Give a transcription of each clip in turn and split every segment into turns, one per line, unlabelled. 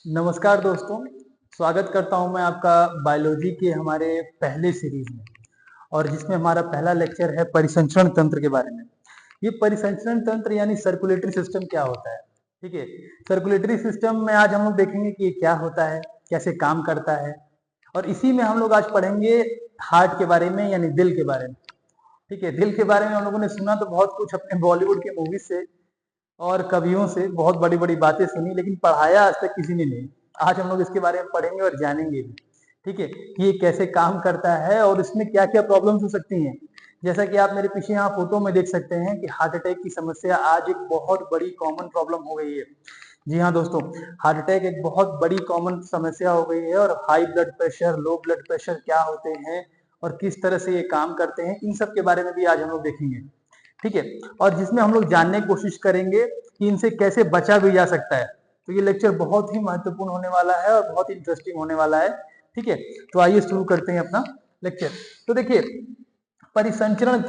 नमस्कार दोस्तों, स्वागत करता हूं मैं आपका बायोलॉजी के हमारे पहले सीरीज में और जिसमें हमारा पहला लेक्चर है परिसंचरण तंत्र के बारे में। ये परिसंचरण तंत्र यानी सर्कुलेटरी सिस्टम क्या होता है, ठीक है। सर्कुलेटरी सिस्टम में आज हम लोग देखेंगे कि ये क्या होता है, कैसे काम करता है और इसी में हम लोग आज पढ़ेंगे हार्ट के बारे में यानी दिल के बारे में, ठीक है। दिल के बारे में हम लोगों ने सुना तो बहुत कुछ अपने बॉलीवुड के मूवीज से और कवियों से बहुत बड़ी बड़ी बातें सुनी, लेकिन पढ़ाया आज तक किसी ने नहीं। आज हम लोग इसके बारे में पढ़ेंगे और जानेंगे भी, ठीक है, कि ये कैसे काम करता है और इसमें क्या क्या प्रॉब्लम्स हो सकती हैं। जैसा कि आप मेरे पीछे यहाँ फोटो में देख सकते हैं कि हार्ट अटैक की समस्या आज एक बहुत बड़ी कॉमन प्रॉब्लम हो गई है। जी हाँ दोस्तों, हार्ट अटैक एक बहुत बड़ी कॉमन समस्या हो गई है और high blood pressure, low blood pressure क्या होते हैं और किस तरह से ये काम करते हैं, इन सब के बारे में भी आज हम लोग देखेंगे, ठीक है। और जिसमें हम लोग जानने की कोशिश करेंगे कि इनसे कैसे बचा भी जा सकता है। तो ये लेक्चर बहुत ही महत्वपूर्ण होने वाला है और बहुत ही इंटरेस्टिंग होने वाला है, ठीक है। तो आइए शुरू करते हैं अपना लेक्चर। तो देखिए, परिसंचरण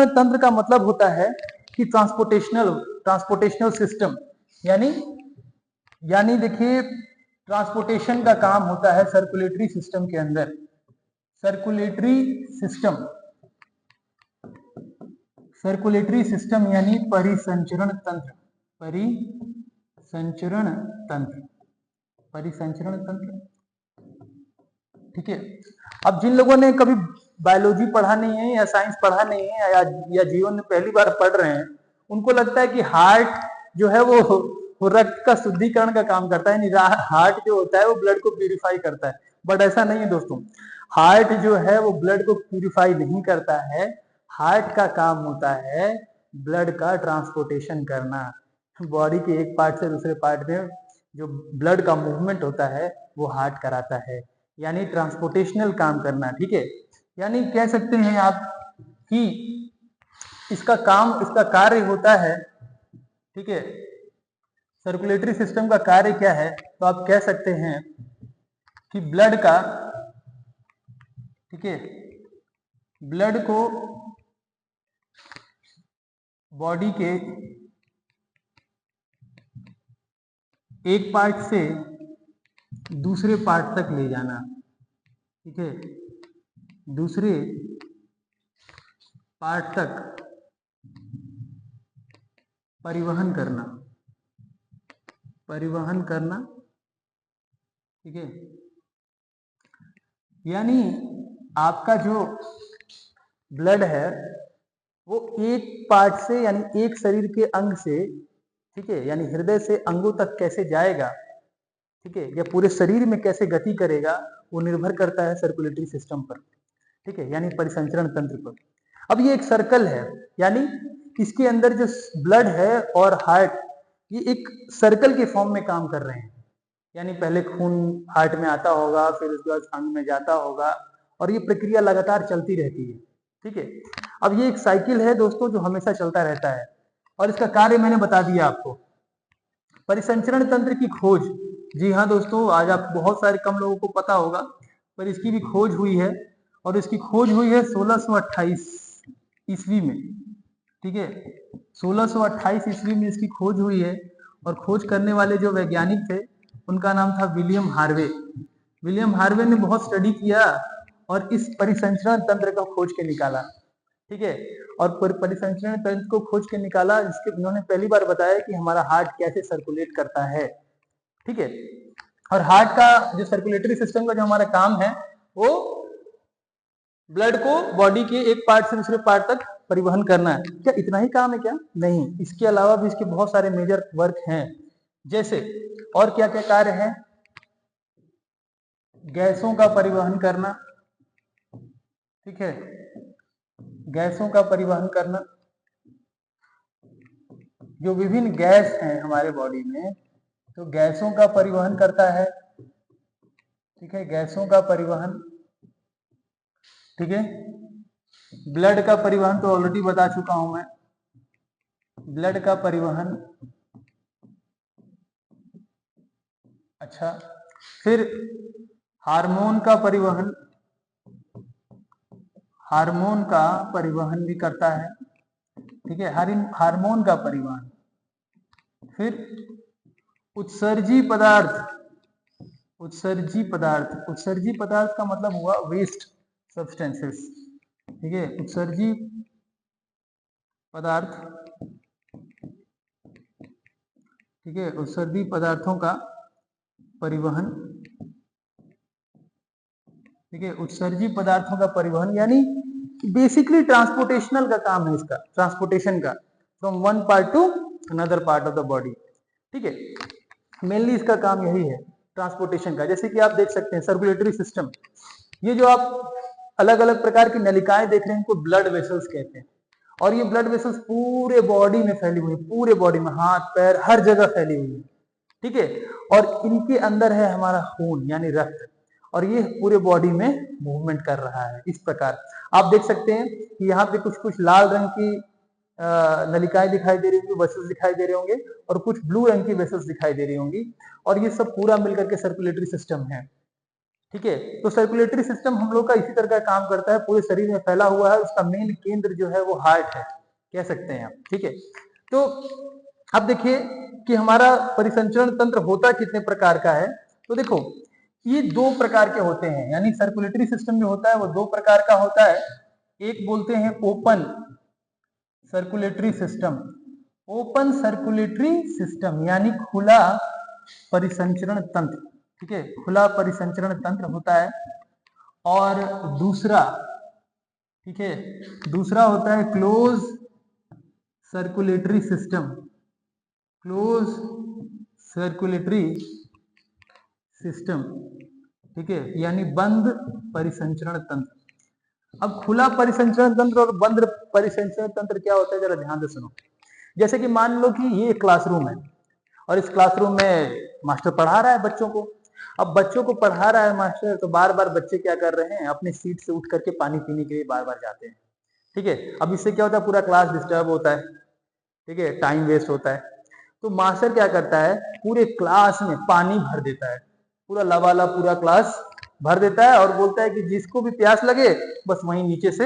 तंत्र का मतलब होता है कि ट्रांसपोर्टेशनल सिस्टम, यानी देखिए, ट्रांसपोर्टेशन का काम होता है सर्कुलेटरी सिस्टम के अंदर। सर्कुलेटरी सिस्टम, सर्कुलेटरी सिस्टम यानी परिसंचरण तंत्र, परिसंचरण तंत्र, परिसंचरण तंत्र, ठीक है। अब जिन लोगों ने कभी बायोलॉजी पढ़ा नहीं है या साइंस पढ़ा नहीं है या जीवन में पहली बार पढ़ रहे हैं, उनको लगता है कि हार्ट जो है वो रक्त का शुद्धिकरण का काम करता है, यानी हार्ट जो होता है वो ब्लड को प्यूरिफाई करता है। बट ऐसा नहीं है दोस्तों, हार्ट जो है वो ब्लड को प्यूरिफाई नहीं करता है। हार्ट का काम होता है ब्लड का ट्रांसपोर्टेशन करना। बॉडी के एक पार्ट से दूसरे पार्ट में जो ब्लड का मूवमेंट होता है वो हार्ट कराता है, यानी ट्रांसपोर्टेशनल काम करना, ठीक है। यानी कह सकते हैं आप कि इसका काम, इसका कार्य होता है, ठीक है। सर्कुलेटरी सिस्टम का कार्य क्या है, तो आप कह सकते हैं कि ब्लड का, ठीक है, ब्लड को बॉडी के एक पार्ट से दूसरे पार्ट तक ले जाना, ठीक है, दूसरे पार्ट तक परिवहन करना, परिवहन करना, ठीक है। यानी आपका जो ब्लड है वो एक पार्ट से यानी एक शरीर के अंग से, ठीक है, यानी हृदय से अंगों तक कैसे जाएगा, ठीक है, या पूरे शरीर में कैसे गति करेगा, वो निर्भर करता है सर्कुलेटरी सिस्टम पर, ठीक है, यानी परिसंचरण तंत्र पर। अब ये एक सर्कल है, यानी इसके अंदर जो ब्लड है और हार्ट, ये एक सर्कल के फॉर्म में काम कर रहे हैं। यानी पहले खून हार्ट में आता होगा, फिर उसके बाद अंग में जाता होगा और ये प्रक्रिया लगातार चलती रहती है, ठीक है। अब ये एक साइकिल है दोस्तों जो हमेशा चलता रहता है और इसका कार्य मैंने बता दिया आपको। परिसंचरण तंत्र की खोज, जी हाँ दोस्तों, आज आप बहुत सारे कम लोगों को पता होगा, पर इसकी भी खोज हुई है और इसकी खोज हुई है 1628 ईस्वी में, ठीक है। 1628 ईस्वी में इसकी खोज हुई है और खोज करने वाले जो वैज्ञानिक थे उनका नाम था विलियम हार्वे। विलियम हार्वे ने बहुत स्टडी किया और इस परिसंचरण तंत्र का खोज के निकाला, ठीक है। और परिसंचरण तंत्र को खोज के निकाला, जिसके उन्होंने पहली बार बताया कि हमारा हार्ट कैसे सर्कुलेट करता है, ठीक है। और हार्ट का जो सर्कुलेटरी सिस्टम का जो हमारा काम है वो ब्लड को बॉडी के एक पार्ट से दूसरे पार्ट तक परिवहन करना है। क्या इतना ही काम है क्या? नहीं, इसके अलावा भी इसके बहुत सारे मेजर वर्क हैं। जैसे और क्या क्या कार्य हैं? गैसों का परिवहन करना, ठीक है, गैसों का परिवहन करना। जो विभिन्न गैस हैं हमारे बॉडी में, तो गैसों का परिवहन करता है, ठीक है, गैसों का परिवहन, ठीक है। ब्लड का परिवहन तो ऑलरेडी बता चुका हूं मैं, ब्लड का परिवहन। अच्छा, फिर हार्मोन का परिवहन, हार्मोन का परिवहन भी करता है, ठीक है, हार्मोन का परिवहन। फिर उत्सर्जी पदार्थ, उत्सर्जी पदार्थ, उत्सर्जी पदार्थ का मतलब हुआ वेस्ट सब्सटेंसेस, ठीक है। उत्सर्जी पदार्थ, ठीक है, उत्सर्जी पदार्थों का परिवहन, ठीक है, उत्सर्जी पदार्थों का परिवहन यानी बेसिकली ट्रांसपोर्टेशनल का काम है इसका, ट्रांसपोर्टेशन का, from one part two another part of the body, ठीक है। मेनली इसका काम यही है ट्रांसपोर्टेशन का। जैसे कि आप देख सकते हैं सर्कुलेटरी सिस्टम, ये जो आप अलग अलग प्रकार की नलिकाएं देख रहे हैं इनको ब्लड वेसल्स कहते हैं, और ये ब्लड वेसल्स पूरे बॉडी में फैली हुई है, पूरे बॉडी में, हाथ पैर हर जगह फैली हुई है, ठीक है। और इनके अंदर है हमारा खून यानी रक्त, और ये पूरे बॉडी में मूवमेंट कर रहा है। इस प्रकार आप देख सकते हैं कि यहाँ पे कुछ कुछ लाल रंग की नलिकाएं दिखाई दे रही होंगी, वेसल्स दिखाई दे रहे होंगे, और कुछ ब्लू रंग की वेसल्स दिखाई दे रही होंगी, और ये सब पूरा मिलकर के सर्कुलेटरी सिस्टम है, ठीक है। तो सर्कुलेटरी सिस्टम हम लोग का इसी तरह का काम करता है, पूरे शरीर में फैला हुआ है, उसका मेन केंद्र जो है वो हार्ट है, कह सकते हैं आप, ठीक है। तो अब देखिए कि हमारा परिसंचरण तंत्र होता कितने प्रकार का है। तो देखो ये दो प्रकार के होते हैं, यानी सर्कुलेटरी सिस्टम जो होता है वो दो प्रकार का होता है। एक बोलते हैं open circulatory system, open circulatory system यानी खुला परिसंचरण तंत्र, ठीक है, खुला परिसंचरण तंत्र होता है। और दूसरा, ठीक है, दूसरा होता है close circulatory system, close circulatory system, ठीक है, यानी बंद परिसंचरण तंत्र। अब खुला परिसंचरण तंत्र और बंद परिसंचरण तंत्र क्या होता है, जरा ध्यान से सुनो। जैसे कि मान लो कि ये क्लासरूम है, और इस क्लासरूम में मास्टर पढ़ा रहा है बच्चों को। अब बच्चों को पढ़ा रहा है मास्टर, तो बार बार बच्चे क्या कर रहे हैं, अपनी सीट से उठ करके पानी पीने के लिए बार बार जाते हैं, ठीक है। अब इससे क्या होता है, पूरा क्लास डिस्टर्ब होता है, ठीक है, टाइम वेस्ट होता है। तो मास्टर क्या करता है, पूरे क्लास में पानी भर देता है, पूरा लबालब पूरा क्लास भर देता है, और बोलता है कि जिसको भी प्यास लगे बस वहीं नीचे से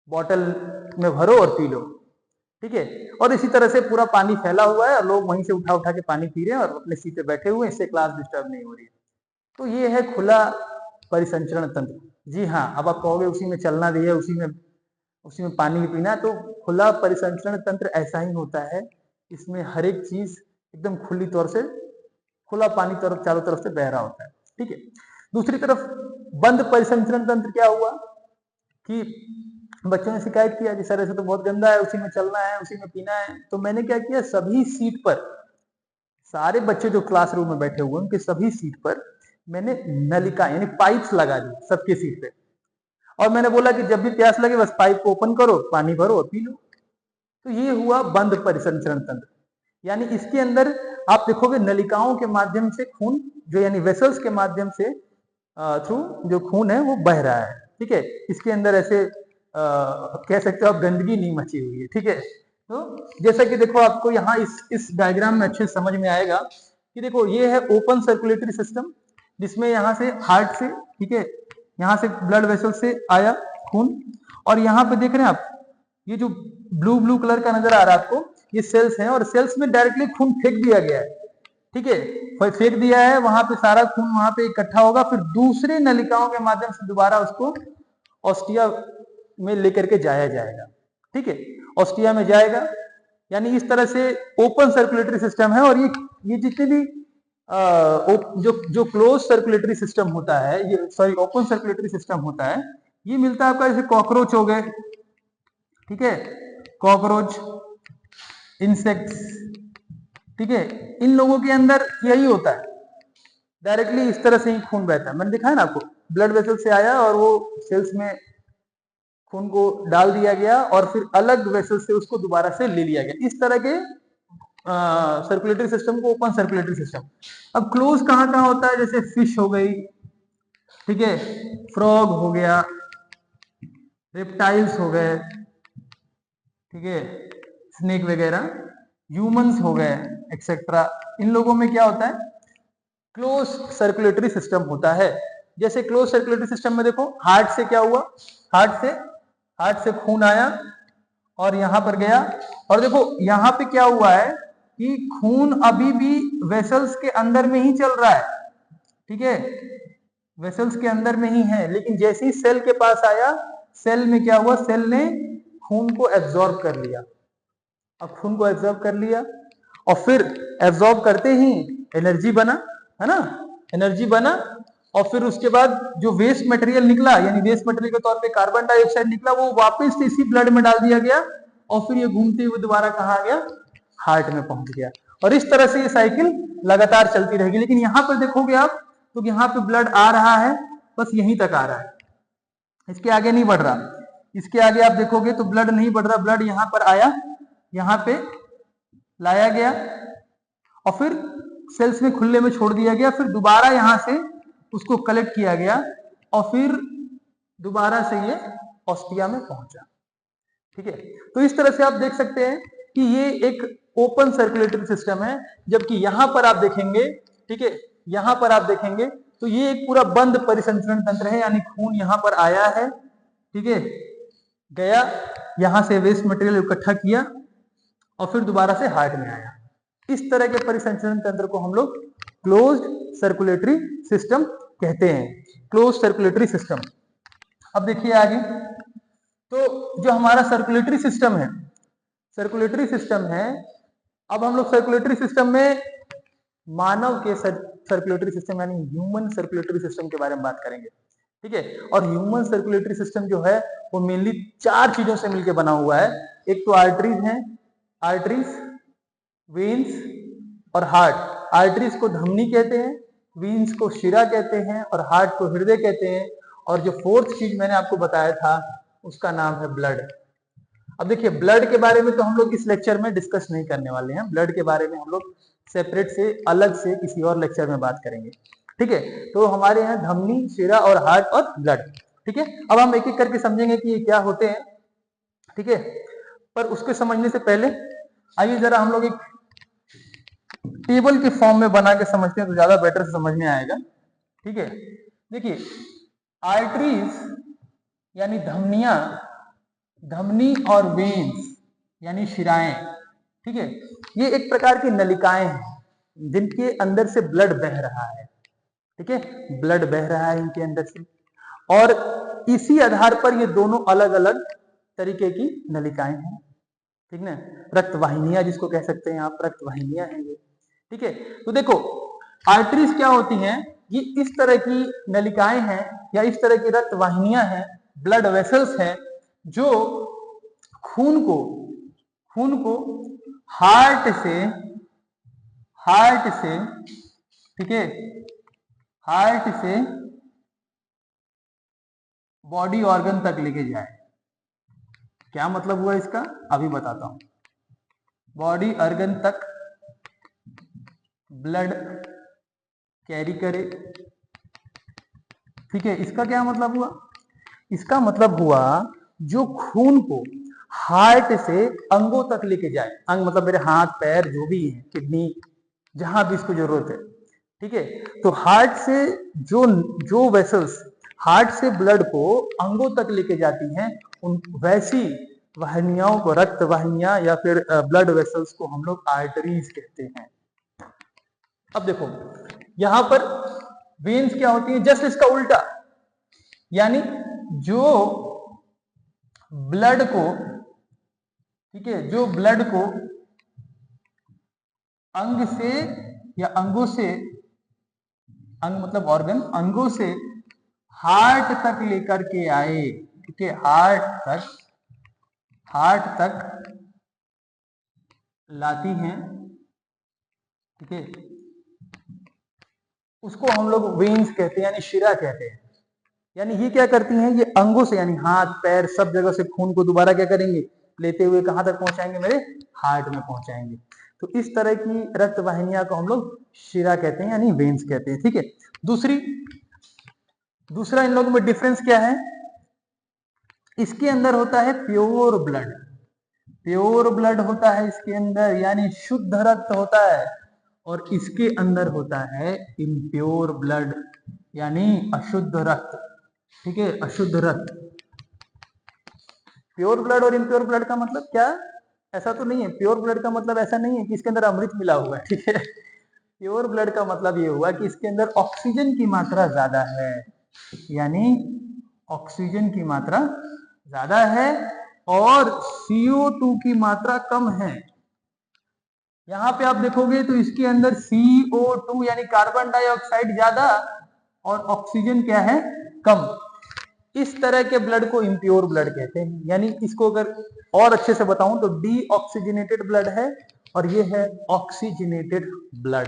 बॉटल में भरो और पी लो, ठीक है। और इसी तरह से पूरा पानी फैला हुआ है और लोग वहीं से उठा उठा के पानी पी रहे हैं और अपने सीट पे बैठे हुए हैं, इससे क्लास डिस्टर्ब नहीं हो रही है। तो ये है खुला परिसंचरण तंत्र। जी हाँ, अब आप कहोगे उसी में चलना भी है, उसी में पानी भी पीना, तो खुला परिसंचरण तंत्र ऐसा ही होता है, इसमें हर एक चीज एकदम खुली तौर से, खुला पानी तरफ चारों तरफ से बह रहा होता है, ठीक है। दूसरी तरफ बंद परिसंचरण तंत्र क्या हुआ कि बच्चों ने शिकायत किया कि सर ऐसे तो बहुत गंदा है, उसी में चलना है, उसी में पीना है। तो मैंने क्या किया, सभी सीट पर, सारे बच्चे जो क्लासरूम में बैठे हुए उनके सभी सीट पर मैंने नलिका यानी पाइप्स लगा दी सबके सीट पे, और मैंने बोला कि जब भी प्यास लगे बस पाइप को ओपन करो, पानी भरो और पी लो। तो ये हुआ बंद परिसंचरण तंत्र, यानी इसके अंदर आप देखोगे नलिकाओं के माध्यम से खून जो यानी वेसल्स के माध्यम से थ्रू जो खून है वो बह रहा है, ठीक है। इसके अंदर ऐसे कह सकते हो आप गंदगी नहीं मची हुई है, ठीक है। तो जैसा कि देखो आपको यहाँ इस डायग्राम में अच्छे समझ में आएगा कि देखो ये है ओपन सर्कुलेटरी सिस्टम, जिसमें यहाँ से हार्ट से, ठीक है, यहाँ से ब्लड वेसल से आया खून, और यहाँ पे देख रहे हैं आप ये जो ब्लू ब्लू कलर का नजर आ रहा है आपको, ये सेल्स हैं, और सेल्स में डायरेक्टली खून फेंक दिया गया है, ठीक है, फेंक दिया है, वहां पे सारा खून वहां पे इकट्ठा होगा, फिर दूसरे नलिकाओं के माध्यम से दोबारा उसको ऑस्टिया में लेकर के जाया जाएगा, ठीक है, ऑस्टिया में जाएगा। यानी इस तरह से ओपन सर्कुलेटरी सिस्टम है। और ये जितने भी जो क्लोज सर्कुलेटरी सिस्टम होता है, ये सॉरी ओपन सर्कुलेटरी सिस्टम होता है, ये मिलता है आपका जैसे कॉकरोच हो गए, ठीक है, कॉकरोच, इंसेक्ट्स, ठीक है, इन लोगों के अंदर यही होता है, डायरेक्टली इस तरह से ही खून बहता है। मैंने दिखाया ना आपको, ब्लड वेसल से आया और वो सेल्स में खून को डाल दिया गया, और फिर अलग वेसल से उसको दोबारा से ले लिया गया। इस तरह के सर्कुलेटरी सिस्टम को ओपन सर्कुलेटरी सिस्टम। अब क्लोज कहाँ कहाँ होता है, जैसे फिश हो गई, ठीक है, फ्रॉग हो गया, रेप्टाइल्स हो गए, ठीक है, स्नेक वगैरह, ह्यूमंस हो गए, एक्सेट्रा। इन लोगों में क्या होता है, क्लोज सर्कुलेटरी सिस्टम होता है। जैसे क्लोज सर्कुलेटरी सिस्टम में देखो हार्ट से क्या हुआ, हार्ट से खून आया और यहां पर गया, और देखो यहां पे क्या हुआ है, कि खून अभी भी वेसल्स के अंदर में ही चल रहा है, ठीक है, वेसल्स के अंदर में ही है, लेकिन जैसे ही सेल के पास आया, सेल में क्या हुआ, सेल ने खून को एब्जॉर्ब कर लिया। अब खून को एब्जॉर्ब कर लिया और फिर एब्जॉर्ब करते ही एनर्जी बना, है ना, एनर्जी बना, और फिर उसके बाद जो वेस्ट मटेरियल निकला, यानी वेस्ट मटेरियल के तौर पे कार्बन डाइऑक्साइड निकला, वो वापस इसी ब्लड में डाल दिया गया और फिर ये घूमते हुए दोबारा कहाँ आ गया, हार्ट में पहुंच गया। और इस तरह से ये साइकिल लगातार चलती रहेगी। लेकिन यहां पर देखोगे आप तो यहाँ पे ब्लड आ रहा है, बस यहीं तक आ रहा है, इसके आगे नहीं बढ़ रहा। इसके आगे आप देखोगे तो ब्लड नहीं बढ़ रहा, ब्लड यहां पर आया, यहां पे लाया गया और फिर सेल्स में खुले में छोड़ दिया गया, फिर दोबारा यहां से उसको कलेक्ट किया गया और फिर दोबारा से ये ऑस्टिया में पहुंचा, ठीक है। तो इस तरह से आप देख सकते हैं कि ये एक ओपन सर्कुलेटरी सिस्टम है, जबकि यहां पर आप देखेंगे, ठीक है, यहां पर आप देखेंगे तो ये एक पूरा बंद परिसंचरण तंत्र है, यानी खून यहां पर आया है, ठीक है, गया, यहां से वेस्ट मटेरियल इकट्ठा किया और फिर दोबारा से हार्ट में आया। इस तरह के परिसंचरण तंत्र को हम लोग क्लोज्ड सर्कुलेटरी सिस्टम कहते हैं, क्लोज्ड सर्कुलेटरी सिस्टम। अब देखिए आगे, तो जो हमारा सर्कुलेटरी सिस्टम है, सर्कुलेटरी सिस्टम है, अब हम लोग सर्कुलेटरी सिस्टम में मानव के सर्कुलेटरी सिस्टम यानी ह्यूमन सर्कुलेटरी सिस्टम के बारे में बात करेंगे, ठीक है। और ह्यूमन सर्कुलेटरी सिस्टम जो है वो मेनली 4 चीजों से मिलकर बना हुआ है। एक तो आर्टरीज है, आर्टरीज, वेन्स और हार्ट। आर्टरीज को धमनी कहते हैं, वेन्स को शिरा कहते हैं और हार्ट को हृदय कहते हैं। और जो 4th चीज मैंने आपको बताया था उसका नाम है ब्लड। अब देखिए, ब्लड के बारे में तो हम लोग इस लेक्चर में डिस्कस नहीं करने वाले हैं, ब्लड के बारे में हम लोग सेपरेट से अलग से किसी और लेक्चर में बात करेंगे, ठीक है। तो हमारे यहाँ धमनी, शिरा और हार्ट और ब्लड, ठीक है। अब हम एक एक करके समझेंगे कि ये क्या होते हैं, ठीक है। पर उसको समझने से पहले आइए जरा हम लोग एक टेबल के फॉर्म में बना के समझते हैं तो ज्यादा बेटर से समझ में आएगा, ठीक है। देखिए, आर्टरीज यानी धमनियां, धमनी और वेन्स यानी शिराएं, ठीक है, ये एक प्रकार की नलिकाएं हैं जिनके अंदर से ब्लड बह रहा है, ठीक है, ब्लड बह रहा है इनके अंदर से। और इसी आधार पर ये दोनों अलग अलग तरीके की नलिकाएं हैं, ठीक ना, रक्त वाहिनियां जिसको कह सकते हैं आप, रक्त वाहिनियां हैं ये, ठीक है। तो देखो, आर्टरीज क्या होती हैं, ये इस तरह की नलिकाएं हैं या इस तरह की रक्त वाहिनियां हैं, ब्लड वेसल्स हैं, जो खून को हार्ट से, ठीक है, हार्ट से बॉडी ऑर्गन तक लेके जाए। क्या मतलब हुआ इसका, अभी बताता हूं। बॉडी ऑर्गन तक ब्लड कैरी करे, ठीक है। इसका क्या मतलब हुआ, इसका मतलब हुआ जो खून को हार्ट से अंगों तक लेके जाए, अंग मतलब मेरे हाथ पैर जो भी है, किडनी, जहां भी इसको जरूरत है, ठीक है। तो हार्ट से जो जो वेसल्स हार्ट से ब्लड को अंगों तक लेके जाती हैं, उन वैसी वाहिनियों को, रक्त वाहिनियां या फिर ब्लड वेसल्स को हम लोग आर्टरीज कहते हैं। अब देखो, यहां पर वेन्स क्या होती है, जस्ट इसका उल्टा, यानी जो ब्लड को, ठीक है, जो ब्लड को अंग से या अंगों से, अंग मतलब ऑर्गन, अंगों से हार्ट तक लेकर के आए, ठीक है, हार्ट तक लाती हैं, ठीक है, उसको हम लोग वेन्स कहते हैं यानी शिरा कहते हैं। यानी ये क्या करती हैं, ये अंगों से यानी हाथ पैर सब जगह से खून को दोबारा क्या करेंगे, लेते हुए कहां तक पहुंचाएंगे, मेरे हार्ट में पहुंचाएंगे। तो इस तरह की रक्त वाहिनियां को हम लोग शिरा कहते हैं यानी वेन्स कहते हैं, ठीक है। दूसरा इन लोगों में डिफरेंस क्या है, इसके अंदर होता है प्योर ब्लड, प्योर ब्लड होता है इसके अंदर, यानी शुद्ध रक्त होता है, और इसके अंदर होता है इम्प्योर ब्लड यानी अशुद्ध रक्त, ठीक है, अशुद्ध रक्त। प्योर ब्लड और इम्प्योर ब्लड का मतलब क्या, ऐसा तो नहीं है। प्योर ब्लड का मतलब ऐसा नहीं है कि इसके अंदर अमृत मिला हुआ है, ठीक है। प्योर ब्लड का मतलब ये हुआ कि इसके अंदर ऑक्सीजन की मात्रा ज्यादा है, यानी ऑक्सीजन की मात्रा ज्यादा है और CO2 की मात्रा कम है। यहां पे आप देखोगे तो इसके अंदर CO2 यानी कार्बन डाइऑक्साइड ज्यादा और ऑक्सीजन क्या है, कम। इस तरह के ब्लड को इम्प्योर ब्लड कहते हैं। यानी इसको अगर और अच्छे से बताऊं तो डीऑक्सीजनेटेड ब्लड है और ये है ऑक्सीजनेटेड ब्लड,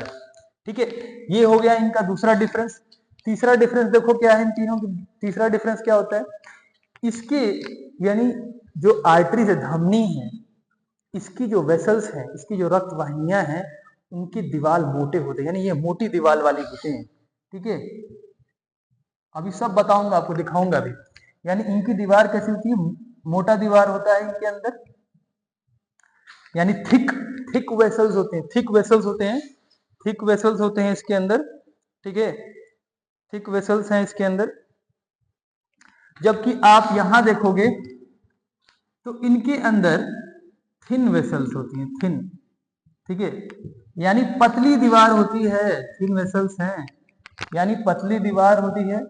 ठीक है। ये हो गया इनका दूसरा डिफरेंस। तीसरा डिफरेंस देखो क्या है इन तीनों की। तीसरा डिफरेंस क्या होता है, इसके यानी जो आर्टरीज है, धमनी है, इसकी जो वेसल्स हैं, इसकी जो रक्त वाहिनियां हैं, उनकी दीवार मोटे होते हैं, यानी ये मोटी दीवार वाली होते हैं, ठीक है। अभी सब बताऊंगा आपको, दिखाऊंगा भी। यानी इनकी दीवार कैसी होती है, मोटा दीवार होता है इनके अंदर, यानी थिक थिक वेसल्स होते हैं, थिक वेसल्स होते हैं, थिक वेसल्स होते हैं इसके अंदर, ठीक है। थिक वेसल्स हैं इसके अंदर। जबकि आप यहां देखोगे तो इनके अंदर थिन वेसल्स होती हैं, थिन, ठीक है। यानी पतली दीवार होती है, थिन वेसल्स हैं, यानी पतली दीवार होती है,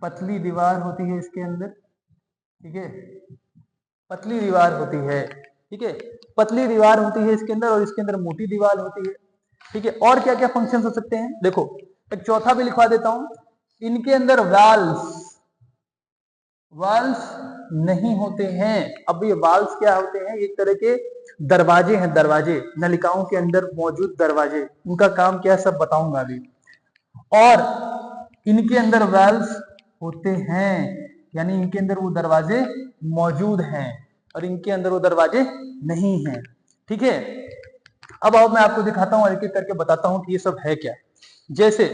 पतली दीवार होती है इसके अंदर, ठीक है। पतली दीवार होती है, ठीक है। पतली दीवार होती है इसके अंदर और इसके अंदर मोटी दीवार होती है, ठीक है। और क्या क्या फंक्शन हो सकते हैं, देखो एक चौथा भी लिखवा देता हूं। इनके अंदर वाल्व्स वाल्व्स नहीं होते हैं। अब ये वाल्व्स क्या होते हैं, एक तरह के दरवाजे हैं, दरवाजे, नलिकाओं के अंदर मौजूद दरवाजे, उनका काम क्या है सब बताऊंगा अभी। और इनके अंदर वाल्व्स होते हैं, यानी इनके अंदर वो दरवाजे मौजूद हैं और इनके अंदर वो दरवाजे नहीं हैं, ठीक है। अब आओ मैं आपको दिखाता हूं, एक एक करके बताता हूं कि ये सब है क्या। जैसे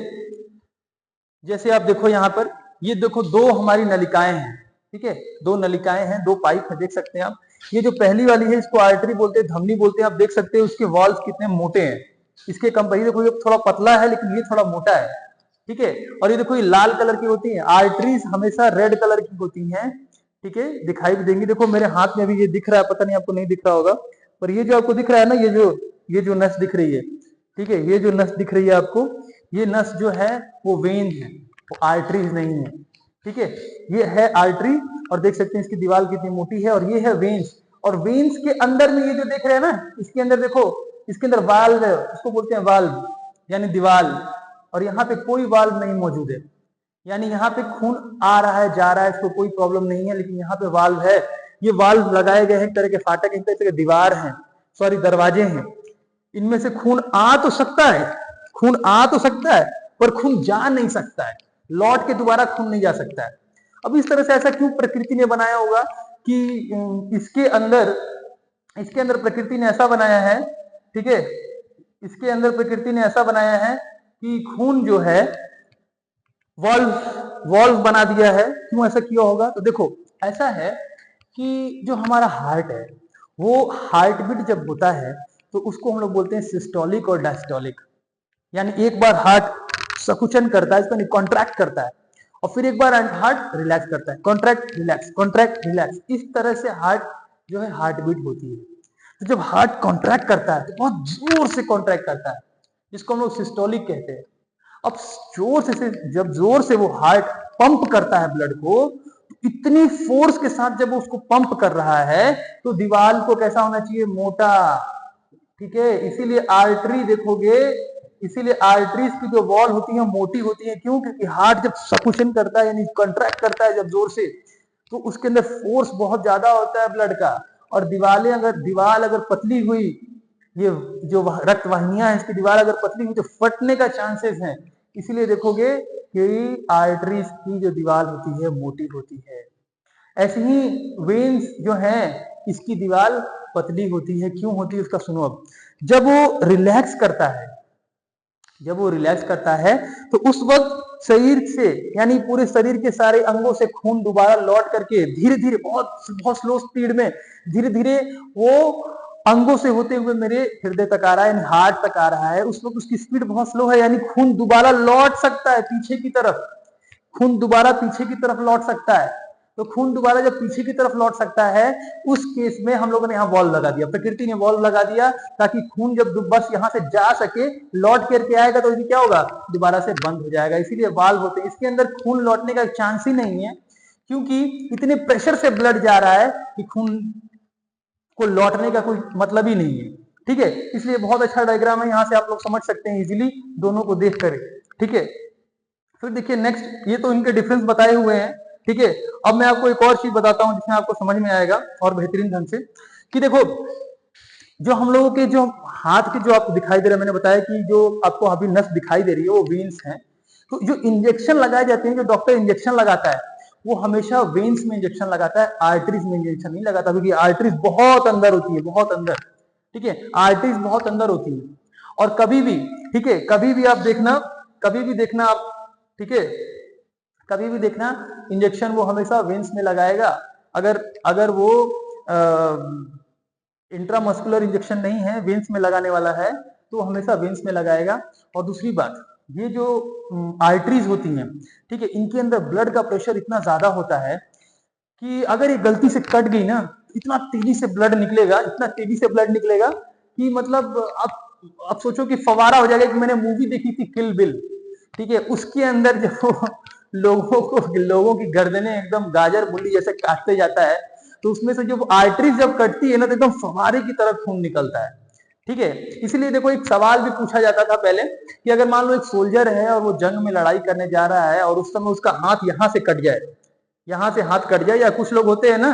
जैसे आप देखो यहां पर, ये देखो दो हमारी नलिकाएं हैं, ठीक है। दो नलिकाएं हैं, दो पाइप है, देख सकते हैं आप। ये जो पहली वाली है इसको आर्टरी बोलते हैं, धमनी बोलते हैं। आप देख सकते हैं उसके वॉल्व कितने मोटे हैं। इसके कंपेरिजन देखो ये थोड़ा पतला है लेकिन ये थोड़ा मोटा है, ठीक है। और ये देखो ये लाल कलर की होती है, आर्टरीज हमेशा रेड कलर की होती हैं, ठीक है। दिखाई भी देंगी, देखो मेरे हाथ में भी ये दिख रहा है, पता नहीं आपको नहीं दिख रहा होगा, पर ये जो आपको दिख रहा है ना, ये जो नस दिख रही है, ठीक है, ये जो नस दिख रही है आपको, ये नस जो है वो वेन है, वो आर्टरीज नहीं है, ठीक है। ये है आर्टरी और देख सकते हैं इसकी दीवार कितनी मोटी है, और ये है वेन्स। और वेन्स के अंदर में ये जो देख रहे हैं ना, इसके अंदर देखो, इसके अंदर वाल्व है, उसको बोलते हैं वाल्व यानी दीवार। और यहाँ पे कोई वाल्व नहीं मौजूद है, यानी यहाँ पे खून आ रहा है जा रहा है, इसको कोई प्रॉब्लम नहीं है, लेकिन यहाँ पे वाल्व है। ये वाल्व लगाए गए हैं, एक तरह के फाटक, एक तरह के दीवार हैं, सॉरी दरवाजे हैं। इनमें से खून आ तो सकता है, खून आ तो सकता है, पर खून जा नहीं सकता है, लौट के दोबारा खून नहीं जा सकता है। अब इस तरह से ऐसा क्यों प्रकृति ने बनाया होगा कि इसके अंदर प्रकृति ने ऐसा बनाया है, ठीक है, इसके अंदर प्रकृति ने ऐसा बनाया है कि खून जो है वॉल्व वॉल्व बना दिया है। क्यों ऐसा किया होगा, तो देखो ऐसा है कि जो हमारा हार्ट है, वो हार्ट बीट जब होता है तो उसको हम लोग बोलते हैं सिस्टोलिक और डायस्टोलिक। यानी एक बार हार्ट सकुचन करता है, इसको कॉन्ट्रैक्ट करता है, और फिर एक बार हार्ट रिलैक्स करता है, कॉन्ट्रैक्ट रिलैक्स, कॉन्ट्रैक्ट रिलैक्स, इस तरह से हार्ट जो है हार्ट बीट होती है। तो जब हार्ट कॉन्ट्रैक्ट करता है तो बहुत जोर से कॉन्ट्रैक्ट करता है, जिसको हम लोग सिस्टोलिक कहते हैं। अब जब जोर से वो हार्ट पंप करता है ब्लड को, इतनी फोर्स के साथ जब वो उसको पंप कर रहा है तो दीवार को कैसा होना चाहिए, मोटा, ठीक है। इसीलिए आर्टरी देखोगे, इसीलिए आर्टरीज की जो वॉल होती है मोटी होती है। क्यों, क्योंकि हार्ट जब सकुशन करता है यानी कॉन्ट्रैक्ट करता है जब जोर से, तो उसके अंदर फोर्स बहुत ज्यादा होता है ब्लड का। और दीवार अगर पतली हुई, ये जो रक्त वाहिनियां है इसकी दीवार अगर पतली हुई तो फटने का चांसेस है। इसीलिए देखोगे कि आर्टरीज की जो दीवार होती है मोटी होती है। ऐसे ही वेन्स जो है इसकी दीवार पतली होती है। क्यों होती है उसका सुनो। अब जब वो रिलैक्स करता है, जब वो रिलैक्स करता है तो उस वक्त शरीर से यानी पूरे शरीर के सारे अंगों से खून दोबारा लौट करके धीरे धीरे, बहुत बहुत स्लो स्पीड में धीरे धीरे वो अंगों से होते हुए मेरे हृदय तक आ रहा है, यानी हार्ट तक आ रहा है। उस वक्त उसकी स्पीड बहुत स्लो है, यानी खून दोबारा लौट सकता है पीछे की तरफ, खून दोबारा पीछे की तरफ लौट सकता है। तो खून दोबारा जब पीछे की तरफ लौट सकता है, उस केस में हम लोगों ने यहाँ वॉल्व लगा दिया, प्रकृति ने वॉल्व लगा दिया, ताकि खून जब बस यहाँ से जा सके, लौट करके आएगा तो क्या होगा, दोबारा से बंद हो जाएगा। इसीलिए वाल्व होते हैं। इसके अंदर खून लौटने का चांस ही नहीं है, क्योंकि इतने प्रेशर से ब्लड जा रहा है कि खून को लौटने का कोई मतलब ही नहीं है। ठीक है, इसलिए बहुत अच्छा डायग्राम है, यहां से आप लोग समझ सकते हैं इजीली दोनों को देख कर। ठीक है, फिर देखिए नेक्स्ट, ये तो इनके डिफरेंस बताए हुए हैं। ठीक है, अब मैं आपको एक और चीज बताता हूं जिसमें आपको समझ में आएगा और बेहतरीन ढंग से, कि देखो जो हम लोगों के जो हाथ के जो आपको दिखाई दे रहा है, मैंने बताया कि जो आपको अभी नस दिखाई दे रही है वो वेन्स हैं। तो जो इंजेक्शन लगाए जाते हैं, जो डॉक्टर इंजेक्शन लगाता है, वो हमेशा वेन्स में इंजेक्शन लगाता है, आर्टरीज में इंजेक्शन नहीं लगाता, क्योंकि आर्टरीज बहुत अंदर होती है, बहुत अंदर। ठीक है, आर्टरीज बहुत अंदर होती है। और कभी भी, ठीक है, कभी भी आप देखना, कभी भी देखना आप, ठीक है, कभी भी देखना इंजेक्शन वो हमेशा वेन्स में लगाएगा। अगर अगर वो इंट्रामस्कुलर इंजेक्शन नहीं है, वेन्स में लगाने वाला है, तो हमेशा वेन्स में लगाएगा। और दूसरी बात, ये जो आर्टरीज होती हैं, ठीक है, इनके अंदर ब्लड का प्रेशर इतना ज्यादा होता है कि अगर ये गलती से कट गई ना, इतना तेजी से ब्लड निकलेगा, इतना तेजी से ब्लड निकलेगा कि मतलब आप सोचो कि फवारा हो जाएगा। कि मैंने मूवी देखी थी किल बिल, ठीक है, उसके अंदर जो लोगों की गर्दनें एकदम गाजर मूली जैसे काटते जाता है, तो उसमें से जो आर्टरी जब कटती है ना, तो एकदम फवारे की तरह खून निकलता है। ठीक है, इसलिए देखो एक सवाल भी पूछा जाता था पहले, कि अगर मान लो एक सोल्जर है और वो जंग में लड़ाई करने जा रहा है और उस समय उसका हाथ यहां से कट जाए, यहां से हाथ कट जाए, या कुछ लोग होते हैं ना,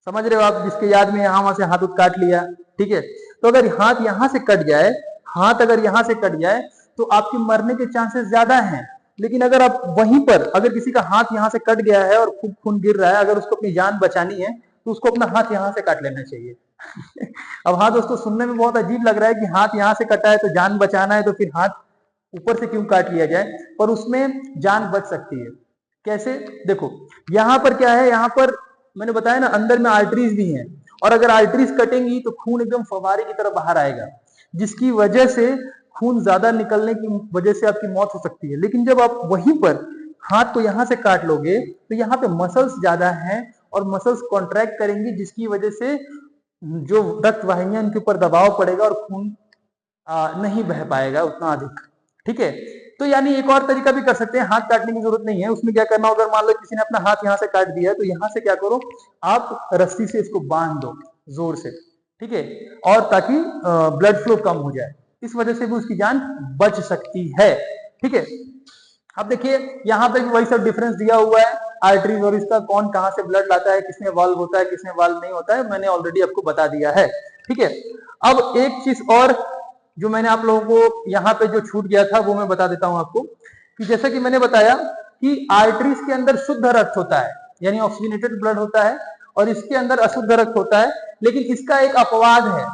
समझ रहे हो आप, जिसके याद में यहां वहां से हाथ काट लिया, ठीक है, तो अगर हाथ यहां से कट जाए, हाथ अगर यहां से कट जाए, तो आपके मरने के चांसेस ज्यादा हैं। लेकिन अगर आप वहीं पर, अगर किसी का हाथ यहां से कट गया है और खूब खून गिर रहा है, अगर उसको अपनी जान बचानी है, तो उसको अपना हाथ यहां से काट लेना चाहिए। अब हाँ दोस्तों, सुनने में बहुत अजीब लग रहा है कि हाथ यहां से कटा है तो जान बचाना है, तो फिर हाथ ऊपर से क्यों काट लिया जाए, पर उसमें जान बच सकती है। कैसे, देखो यहां पर क्या है, यहां पर मैंने बताया ना, अंदर में आर्टरीज भी हैं, और अगर आर्टरीज कटेंगी तो खून एकदम फव्वारे की तरह बाहर आएगा, जिसकी वजह से खून ज्यादा निकलने की वजह से आपकी मौत हो सकती है। लेकिन जब आप वहीं पर हाथ को यहां से काट लोगे, तो यहाँ पे मसल्स ज्यादा हैं और मसल्स कॉन्ट्रैक्ट करेंगी, जिसकी वजह से जो रक्त वाहिनियां उनके ऊपर दबाव पड़ेगा और खून नहीं बह पाएगा उतना अधिक। ठीक है, तो यानी एक और तरीका भी कर सकते हैं, हाथ काटने की जरूरत नहीं है। उसमें क्या करना, अगर मान लो किसी ने अपना हाथ यहां से काट दिया है, तो यहां से क्या करो, आप रस्सी से इसको बांध दो जोर से, ठीक है, और ताकि ब्लड फ्लो कम हो जाए, इस वजह से भी उसकी जान बच सकती है। ठीक है, अब देखिए यहाँ पे भी वही सब डिफरेंस दिया हुआ है, आर्टरीज और इसका, कौन कहां से ब्लड लाता है, किसमें वाल्व होता है, किसमें वाल्व नहीं होता है, मैंने ऑलरेडी आपको बता दिया है। ठीक है, अब एक चीज और जो मैंने आप लोगों को यहाँ पे जो छूट गया था, वो मैं बता देता हूं आपको, कि जैसे कि मैंने बताया कि आर्टरीज के अंदर शुद्ध रक्त होता है, यानी ऑक्सीजनेटेड ब्लड होता है, और इसके अंदर अशुद्ध रक्त होता है। लेकिन इसका एक अपवाद है,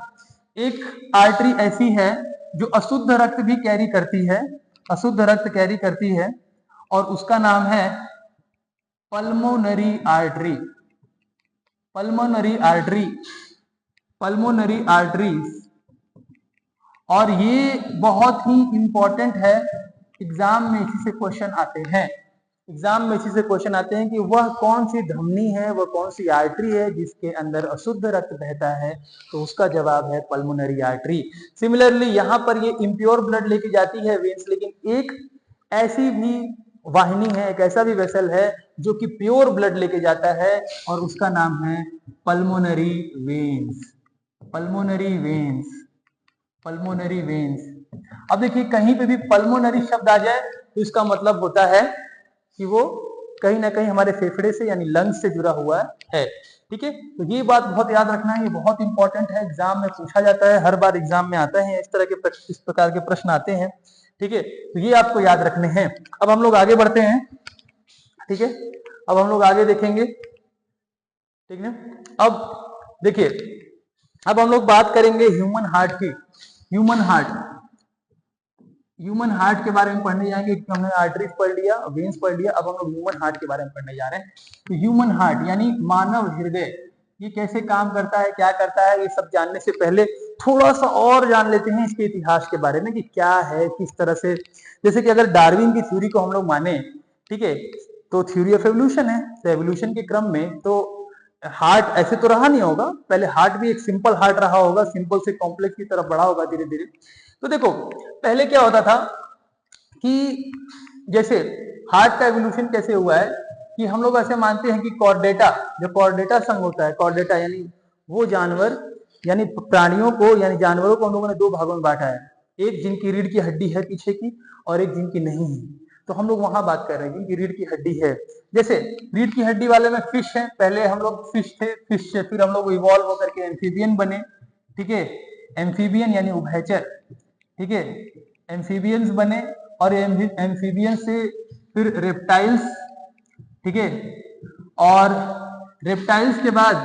एक आर्टरी ऐसी है जो अशुद्ध रक्त भी कैरी करती है, अशुद्ध रक्त कैरी करती है, और उसका नाम है pulmonary artery, pulmonary artery, pulmonary arteries. और ये बहुत ही इंपॉर्टेंट है, एग्जाम में इसी से क्वेश्चन आते हैं, एग्जाम में इसी से क्वेश्चन आते हैं कि वह कौन सी धमनी है, वह कौन सी आर्टरी है जिसके अंदर अशुद्ध रक्त बहता है, तो उसका जवाब है पल्मोनरी आर्टरी। सिमिलरली यहाँ पर ये इम्प्योर ब्लड लेके जाती है वेन्स, लेकिन एक ऐसी भी वाहिनी है, एक ऐसा भी वेसल है जो कि प्योर ब्लड लेके जाता है, और उसका नाम है pulmonary veins, pulmonary veins, pulmonary veins. अब देखिए कहीं पे भी पल्मोनरी शब्द आ जाए तो इसका मतलब होता है कि वो कहीं ना कहीं हमारे फेफड़े से यानी लंग्स से जुड़ा हुआ है। ठीक है, तो ये बात बहुत याद रखना है, ये बहुत इंपॉर्टेंट है, एग्जाम में पूछा जाता है, हर बार एग्जाम में आता है, इस तरह के इस प्रकार के प्रश्न आते हैं। ठीक है, तो ये आपको याद रखने हैं। अब हम लोग आगे बढ़ते हैं। ठीक है, अब हम लोग आगे देखेंगे। ठीक है, अब देखिए, अब हम लोग बात करेंगे ह्यूमन हार्ट की। ह्यूमन हार्ट, ह्यूमन हार्ट के बारे में पढ़ने जाएंगे, क्योंकि हमने आर्टरीज पढ़ लिया, वेन्स पढ़ लिया, अब हम लोग ह्यूमन हार्ट के बारे में पढ़ने जा रहे हैं। तो ह्यूमन हार्ट यानी मानव हृदय, ये कैसे काम करता है, क्या करता है, ये सब जानने से पहले थोड़ा सा और जान लेते हैं इसके इतिहास के बारे में, कि क्या है, किस तरह से। जैसे कि अगर डार्विन की थ्योरी को हम लोग माने, ठीक है, तो थ्योरी ऑफ एवोल्यूशन है। तो एवोल्यूशन के क्रम में तो हार्ट ऐसे तो रहा नहीं होगा, पहले हार्ट भी एक सिंपल हार्ट रहा होगा, सिंपल से कॉम्प्लेक्स की तरफ बढ़ा होगा धीरे धीरे। तो देखो पहले क्या होता था कि जैसे हार्ट का एवोल्यूशन कैसे हुआ है कि हम लोग ऐसे मानते हैं कि कॉर्डेटा, जो कॉर्डेटा संघ होता है, कॉर्डेटा यानी वो जानवर यानी प्राणियों को यानी जानवरों को हम लोगों ने दो भागों में बांटा है, एक जिनकी रीढ़ की हड्डी है पीछे की और एक जिनकी नहीं है। तो हम लोग वहां बात कर रहे हैं जिनकी रीढ़ की हड्डी है। जैसे रीढ़ की हड्डी वाले में फिश है, पहले हम लोग फिश थे, फिश से फिर हम लोग इवॉल्व होकर के एम्फीबियन बने, ठीक है, एम्फीबियन यानी उभयचर, ठीक है, एम्फीबियंस बने और एम्फीबियन से फिर रेप्टाइल्स, ठीक है, और रेप्टाइल्स के बाद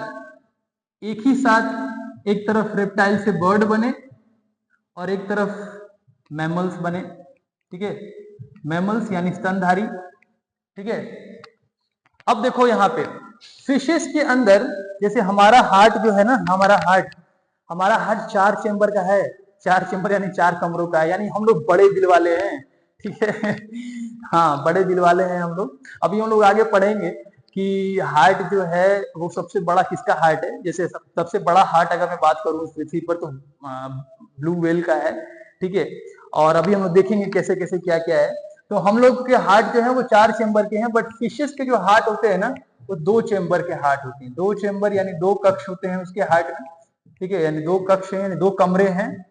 एक ही साथ एक तरफ रेप्टाइल से बर्ड बने और एक तरफ मैमल्स बने, ठीक है, मैमल्स यानी स्तनधारी, ठीक है। अब देखो यहाँ पे फिशेस के अंदर जैसे हमारा हार्ट जो है ना, हमारा हार्ट 4 चेंबर का है, 4 चेंबर यानी 4 कमरों का है, यानी हम लोग बड़े दिल वाले हैं, ठीक है। हाँ बड़े दिल वाले हैं हम लोग। अभी हम लोग आगे पढ़ेंगे कि हार्ट जो है वो सबसे बड़ा किसका हार्ट है। जैसे सबसे बड़ा हार्ट अगर मैं बात करूं पृथ्वी पर तो ब्लू व्हेल का है, ठीक है। और अभी हम लोग देखेंगे कैसे कैसे क्या क्या है। तो हम लोग के हार्ट जो है वो 4 चेंबर के हैं, बट फिशेस के जो हार्ट होते हैं ना वो 2 चेंबर के हार्ट होते हैं। 2 चेंबर यानी 2 कक्ष होते हैं उसके हार्ट में, ठीक है, यानी 2 कक्ष हैं यानी 2 कमरे हैं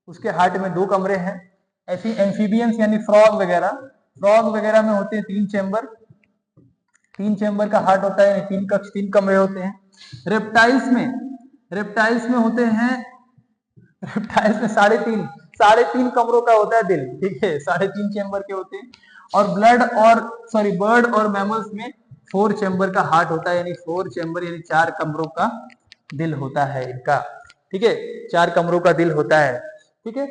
उसके हार्ट में, 2 कमरे हैं। ऐसी एम्फीबियंस यानी फ्रॉग वगैरह में होते हैं 3 चेंबर, 3 चेंबर का हार्ट होता है, 3 कक्ष 3 कमरे होते हैं। रेप्टाइल्स में होते हैं, रेप्टाइल्स में 3.5 कमरों का होता है दिल, ठीक है, 3.5 चेंबर के होते हैं। और बर्ड और मैमल्स में 4 चेंबर का हार्ट होता है, यानी 4 चेंबर यानी 4 कमरों का दिल होता है इनका, ठीक है, 4 कमरों का दिल होता है, ठीक है।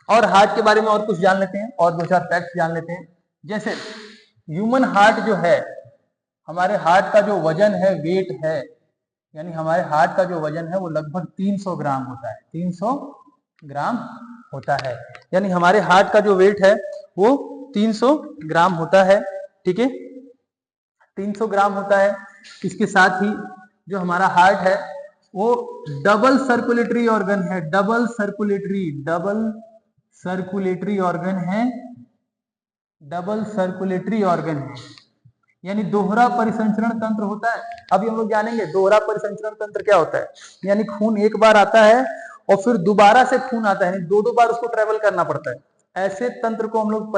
और हार्ट के बारे में और कुछ जान लेते हैं, और 2-4 फैक्ट्स जान लेते हैं। जैसे ह्यूमन हार्ट जो है, हमारे हार्ट का जो वजन है, वेट है, यानी हमारे हार्ट का जो वजन है वो लगभग 300 ग्राम होता है, 300 ग्राम होता है, यानी हमारे हार्ट का जो वेट है वो 300 ग्राम होता है, ठीक है, 300 ग्राम होता है। इसके साथ ही जो हमारा हार्ट है वो डबल सर्कुलेटरी ऑर्गन है, डबल सर्कुलेटरी ऑर्गन है, यानी दोहरा परिसंचरण तंत्र होता है। अभी हम लोग जानेंगे दोहरा परिसंचरण तंत्र क्या होता है, यानी खून एक बार आता है और फिर दोबारा से खून आता है, यानी 2 बार उसको ट्रेवल करना पड़ता है। ऐसे तंत्र को हम लोग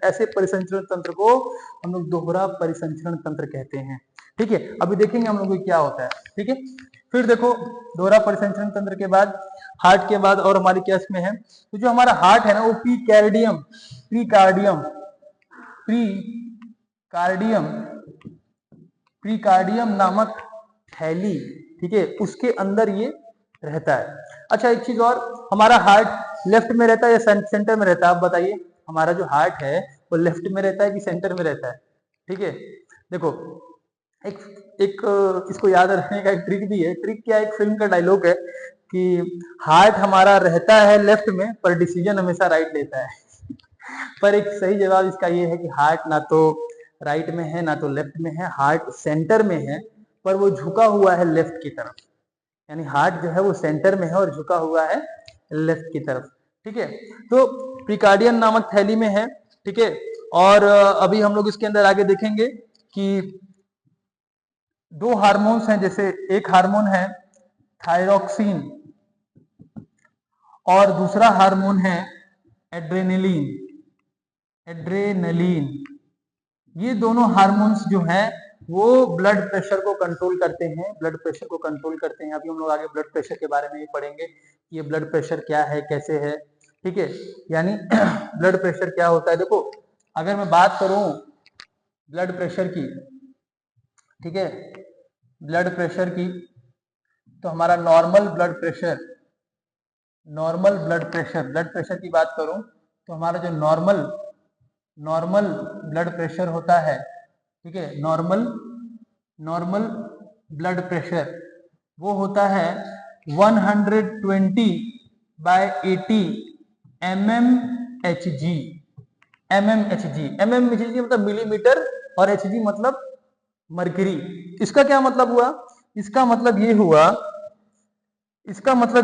ऐसे परिसंचरण तंत्र को हम लोग दोहरा परिसंचरण तंत्र कहते हैं, ठीक है। अभी देखेंगे हम लोग क्या होता है, ठीक है। फिर देखो दोहरा परिसंचरण तंत्र के बाद, हार्ट के बाद और हमारी क्या इसमें है, तो जो हमारा हार्ट है ना वो प्रीकार्डियम नामक थैली, ठीक है, उसके अंदर ये रहता है। अच्छा एक चीज और, हमारा हार्ट लेफ्ट में रहता है या सेंटर में रहता है, आप बताइए, हमारा जो हार्ट है वो लेफ्ट में रहता है कि सेंटर में रहता है, ठीक है। देखो एक इसको याद रखने का एक ट्रिक भी है। ट्रिक क्या है, एक फिल्म का डायलॉग है कि हार्ट हमारा रहता है लेफ्ट में पर डिसीजन हमेशा राइट लेता है। पर एक सही जवाब इसका ये है कि हार्ट ना तो राइट में है ना तो लेफ्ट में है, हार्ट सेंटर में है पर वो झुका हुआ है लेफ्ट की तरफ, यानी हार्ट जो है वो सेंटर में है और झुका हुआ है लेफ्ट की तरफ, ठीक है। तो प्रीकार्डियम नामक थैली में है, ठीक है। और अभी हम लोग इसके अंदर आगे देखेंगे कि 2 हार्मोन्स हैं, जैसे एक हार्मोन है थायरोक्सिन और दूसरा हार्मोन है एड्रेनलिन। ये दोनों हार्मोन्स जो हैं वो ब्लड प्रेशर को कंट्रोल करते हैं, अभी हम लोग आगे ब्लड प्रेशर के बारे में ही पढ़ेंगे कि ये ब्लड प्रेशर क्या है, कैसे है, ठीक है, यानी ब्लड प्रेशर क्या होता है। देखो अगर मैं बात करूं ब्लड प्रेशर की, ठीक है, ब्लड प्रेशर की, तो हमारा नॉर्मल ब्लड प्रेशर की बात करूं तो हमारा जो नॉर्मल ब्लड प्रेशर होता है, ठीक है, नॉर्मल ब्लड प्रेशर वो होता है 120/80 mmHg। mmHg मतलब मिलीमीटर और Hg मतलब मरकरी। इसका क्या मतलब हुआ? इसका मतलब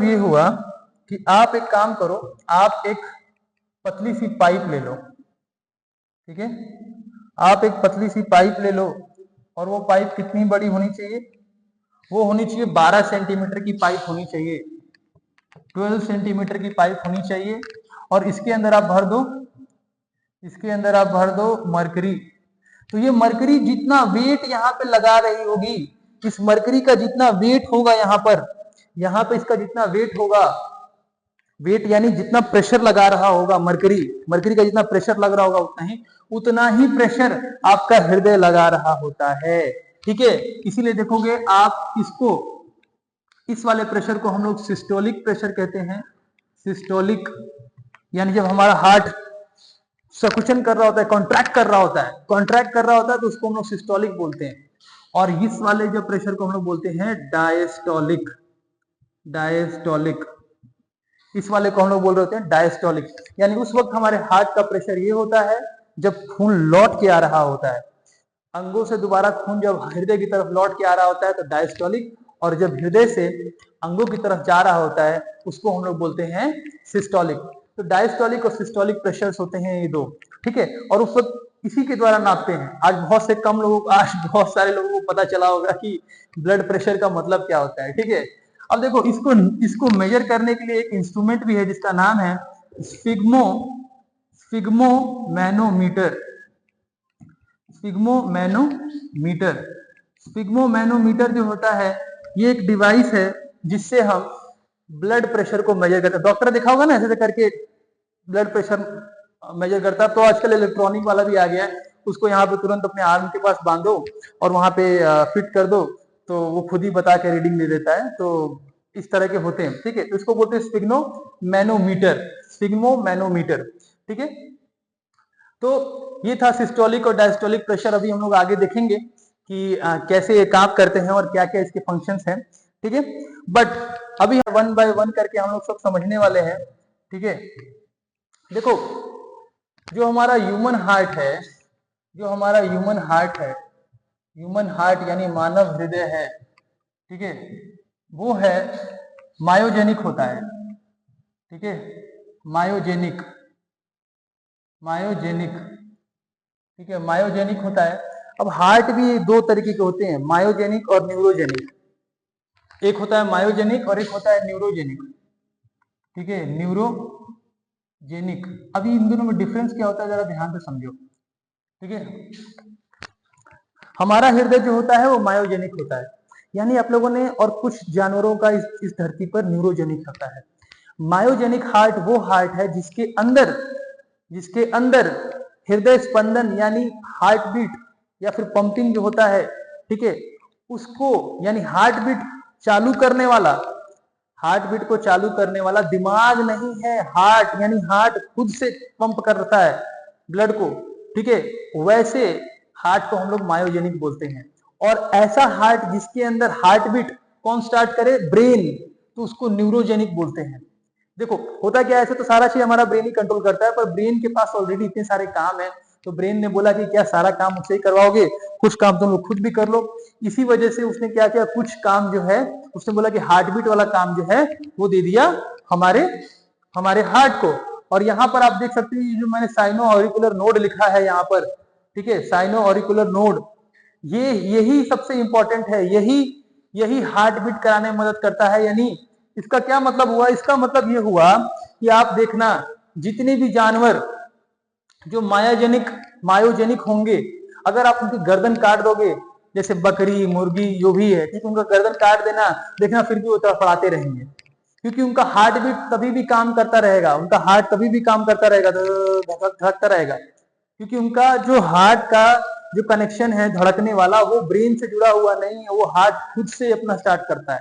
ये हुआ कि आप एक काम करो, आप एक पतली सी पाइप ले लो, ठीक है, आप एक पतली सी पाइप ले लो, और वो पाइप कितनी बड़ी होनी चाहिए? वो होनी चाहिए 12 सेंटीमीटर की पाइप होनी चाहिए, 12 सेंटीमीटर की पाइप होनी चाहिए। और इसके अंदर आप भर दो मरकरी। तो ये मरकरी जितना वेट यहाँ पे लगा रही होगी, इस मरकरी का जितना वेट होगा यहाँ पे इसका जितना वेट होगा, वेट यानी जितना प्रेशर लगा रहा होगा मरकरी का जितना प्रेशर लग रहा होगा, उतना ही प्रेशर आपका हृदय लगा रहा होता है, ठीक है। इसीलिए देखोगे आप इसको, इस वाले प्रेशर को हम लोग सिस्टोलिक प्रेशर कहते हैं। सिस्टोलिक यानी जब हमारा हार्ट सकुचन कर रहा होता है, कॉन्ट्रैक्ट कर रहा होता है तो उसको हम लोग सिस्टोलिक बोलते हैं। और इस वाले जो प्रेशर को हम लोग बोलते हैं डायस्टोलिक। इस वाले को हम लोग बोल रहे होते हैं डायस्टोलिक। यानी उस वक्त हमारे हार्ट का प्रेशर ये होता है जब खून लौट के आ रहा होता है, अंगों से दोबारा खून जब हृदय की तरफ लौट के आ रहा होता है तो डायस्टोलिक, और जब हृदय से अंगों की तरफ जा रहा होता है उसको हम लोग बोलते हैं सिस्टोलिक। तो डायस्टोलिक और सिस्टोलिक प्रेशर्स होते हैं ये दो, ठीक है। और उस वक्त इसी के द्वारा नापते हैं। आज बहुत सारे लोगों को पता चला होगा कि ब्लड प्रेशर का मतलब क्या होता है, ठीक है। अब देखो इसको मेजर करने के लिए एक इंस्ट्रूमेंट भी है जिसका नाम है स्फिग्मोमैनोमीटर। स्फिग्मोमैनोमीटर जो होता है ये एक डिवाइस है जिससे हम ब्लड प्रेशर को मेजर करते हैं। डॉक्टर देखा होगा ना, ऐसे करके ब्लड प्रेशर मेजर करता है। तो आजकल इलेक्ट्रॉनिक वाला भी आ गया है, उसको यहाँ पे तुरंत अपने आर्म के पास बांधो और वहां पे फिट कर दो तो वो खुद ही बता के रीडिंग ले लेता है। तो इस तरह के होते हैं, ठीक है। तो इसको बोलते हैं स्फिग्मोमैनोमीटर, ठीक है। तो ये था सिस्टोलिक और डायस्टोलिक प्रेशर। अभी हम लोग आगे देखेंगे कि कैसे ये काम करते हैं और क्या क्या इसके फंक्शंस हैं, ठीक है। बट अभी वन बाय वन करके हम लोग सब समझने वाले हैं, ठीक है। देखो जो हमारा ह्यूमन हार्ट यानी मानव हृदय है, ठीक है, वो है मायोजेनिक होता है, ठीक है, मायोजेनिक, ठीक है, मायोजेनिक होता है। अब हार्ट भी दो तरीके के होते हैं, मायोजेनिक और न्यूरोजेनिक। एक होता है मायोजेनिक और एक होता है न्यूरोजेनिक, ठीक है, न्यूरोजेनिक। अभी इन दोनों में डिफरेंस क्या होता है जरा ध्यान से समझो, ठीक है। हमारा हृदय जो होता है वो मायोजेनिक होता है, यानी आप लोगों ने, और कुछ जानवरों का इस धरती पर न्यूरोजेनिक होता है। मायोजेनिक हार्ट वो हार्ट है जिसके अंदर हृदय स्पंदन यानी हार्ट बीट या फिर पंपिंग जो होता है, ठीक है, उसको यानी हार्ट बीट को चालू करने वाला दिमाग नहीं है, हार्ट यानी हार्ट खुद से पंप करता है ब्लड को, ठीक है, वैसे हार्ट को हम लोग मायोजेनिक बोलते हैं। और ऐसा हार्ट जिसके अंदर हार्ट बीट कौन स्टार्ट करे? ब्रेन, तो उसको न्यूरोजेनिक बोलते हैं। देखो होता क्या है, ऐसे तो सारा चीज हमारा ब्रेन ही कंट्रोल करता है, पर ब्रेन के पास ऑलरेडी इतने सारे काम है, तो ब्रेन ने बोला कि क्या सारा काम मुझसे ही करवाओगे, कुछ काम तुम लोग खुद भी कर लो। इसी वजह से उसने क्या किया, कुछ काम जो है उसने बोला कि हार्ट बीट वाला काम जो है वो दे दिया हमारे हार्ट को। और यहाँ पर आप देख सकते हैं जो मैंने साइनो ऑरिकुलर नोड लिखा है यहाँ पर, ठीक है, साइनो ऑरिकुलर नोड, यही सबसे इंपॉर्टेंट है, यही हार्ट बीट कराने में मदद करता है। यानी इसका क्या मतलब हुआ? इसका मतलब ये हुआ कि आप देखना जितने भी जानवर जो मायोजेनिक होंगे, अगर आप उनकी गर्दन काट दोगे, जैसे बकरी मुर्गी जो भी है, ठीक है, उनका गर्दन काट देना, देखना फिर भी वो तड़फड़ाते रहेंगे, क्योंकि उनका हार्ट बीट कभी भी काम करता रहेगा, धड़कता रहेगा, क्योंकि उनका जो हार्ट का जो कनेक्शन है धड़कने वाला वो ब्रेन से जुड़ा हुआ नहीं है, वो हार्ट खुद से अपना स्टार्ट करता है,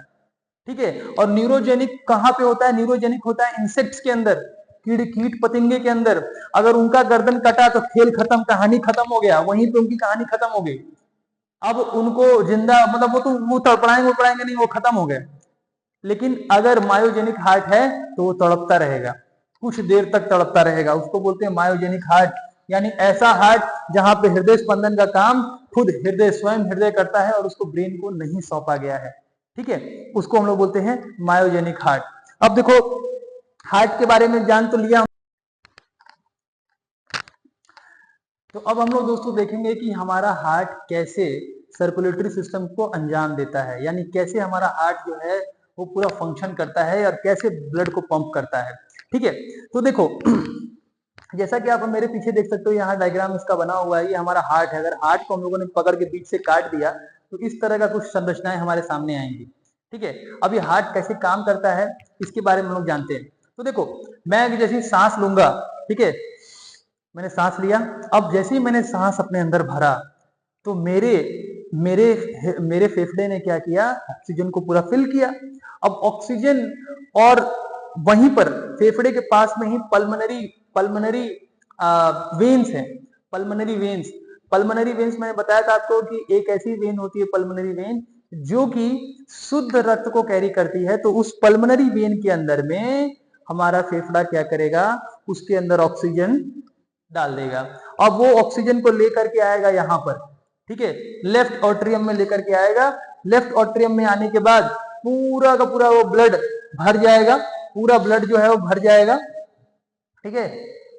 ठीक है। और न्यूरोजेनिक कहाँ पे होता है? न्यूरोजेनिक होता है इंसेक्ट्स के अंदर, कीट पतंगे के अंदर। अगर उनका गर्दन कटा तो खेल खत्म, कहानी खत्म हो गया, वहीं पे उनकी कहानी खत्म हो गई। अब उनको जिंदा मतलब वो तड़पड़ाएंगे नहीं, वो खत्म हो गए। लेकिन अगर मायोजेनिक हार्ट है तो वो तड़पता रहेगा, कुछ देर तक तड़पता रहेगा, उसको बोलते हैं मायोजेनिक हार्ट। यानी ऐसा हार्ट जहां पे हृदय स्पंदन का काम खुद हृदय स्वयं हृदय करता है और उसको ब्रेन को नहीं सौंपा गया है, ठीक है, उसको हम लोग बोलते हैं मायोजेनिक हार्ट। अब देखो हार्ट के बारे में जान तो लिया, तो अब हम लोग दोस्तों देखेंगे कि हमारा हार्ट कैसे सर्कुलेटरी सिस्टम को अंजाम देता है, यानी कैसे हमारा हार्ट जो है वो पूरा फंक्शन करता है और कैसे ब्लड को पंप करता है, ठीक है। तो देखो जैसा कि आप मेरे पीछे देख सकते हो, यहाँ डायग्राम इसका बना हुआ है, ये हमारा हार्ट है। अगर हार्ट को हम लोगों ने पकड़ के बीच से काट दिया तो इस तरह का कुछ संरचनाएं हमारे सामने आएंगी, ठीक है। अब ये हार्ट कैसे काम करता है इसके बारे में हम लोग जानते हैं। तो देखो मैं जैसे सांस लूंगा, ठीक है, मैंने सांस लिया, अब जैसे ही मैंने सांस अपने अंदर भरा तो मेरे मेरे मेरे फेफड़े ने क्या किया, ऑक्सीजन को पूरा फिल किया। अब ऑक्सीजन और वहीं पर फेफड़े के पास में ही पल्मोनरी वेन्स है। पल्मोनरी वेन्स मैंने बताया था आपको कि एक ऐसी वेन होती है पल्मोनरी वेन जो कि शुद्ध रक्त को कैरी करती है। तो उस पल्मोनरी वेन के अंदर में हमारा फेफड़ा क्या करेगा, उसके अंदर ऑक्सीजन डाल देगा। अब वो ऑक्सीजन को लेकर के आएगा यहाँ पर, ठीक है, लेफ्ट ऑट्रियम में लेकर के आएगा। लेफ्ट ऑट्रियम में आने के बाद पूरा का पूरा वो ब्लड भर जाएगा, पूरा ब्लड जो है वो भर जाएगा, ठीक है,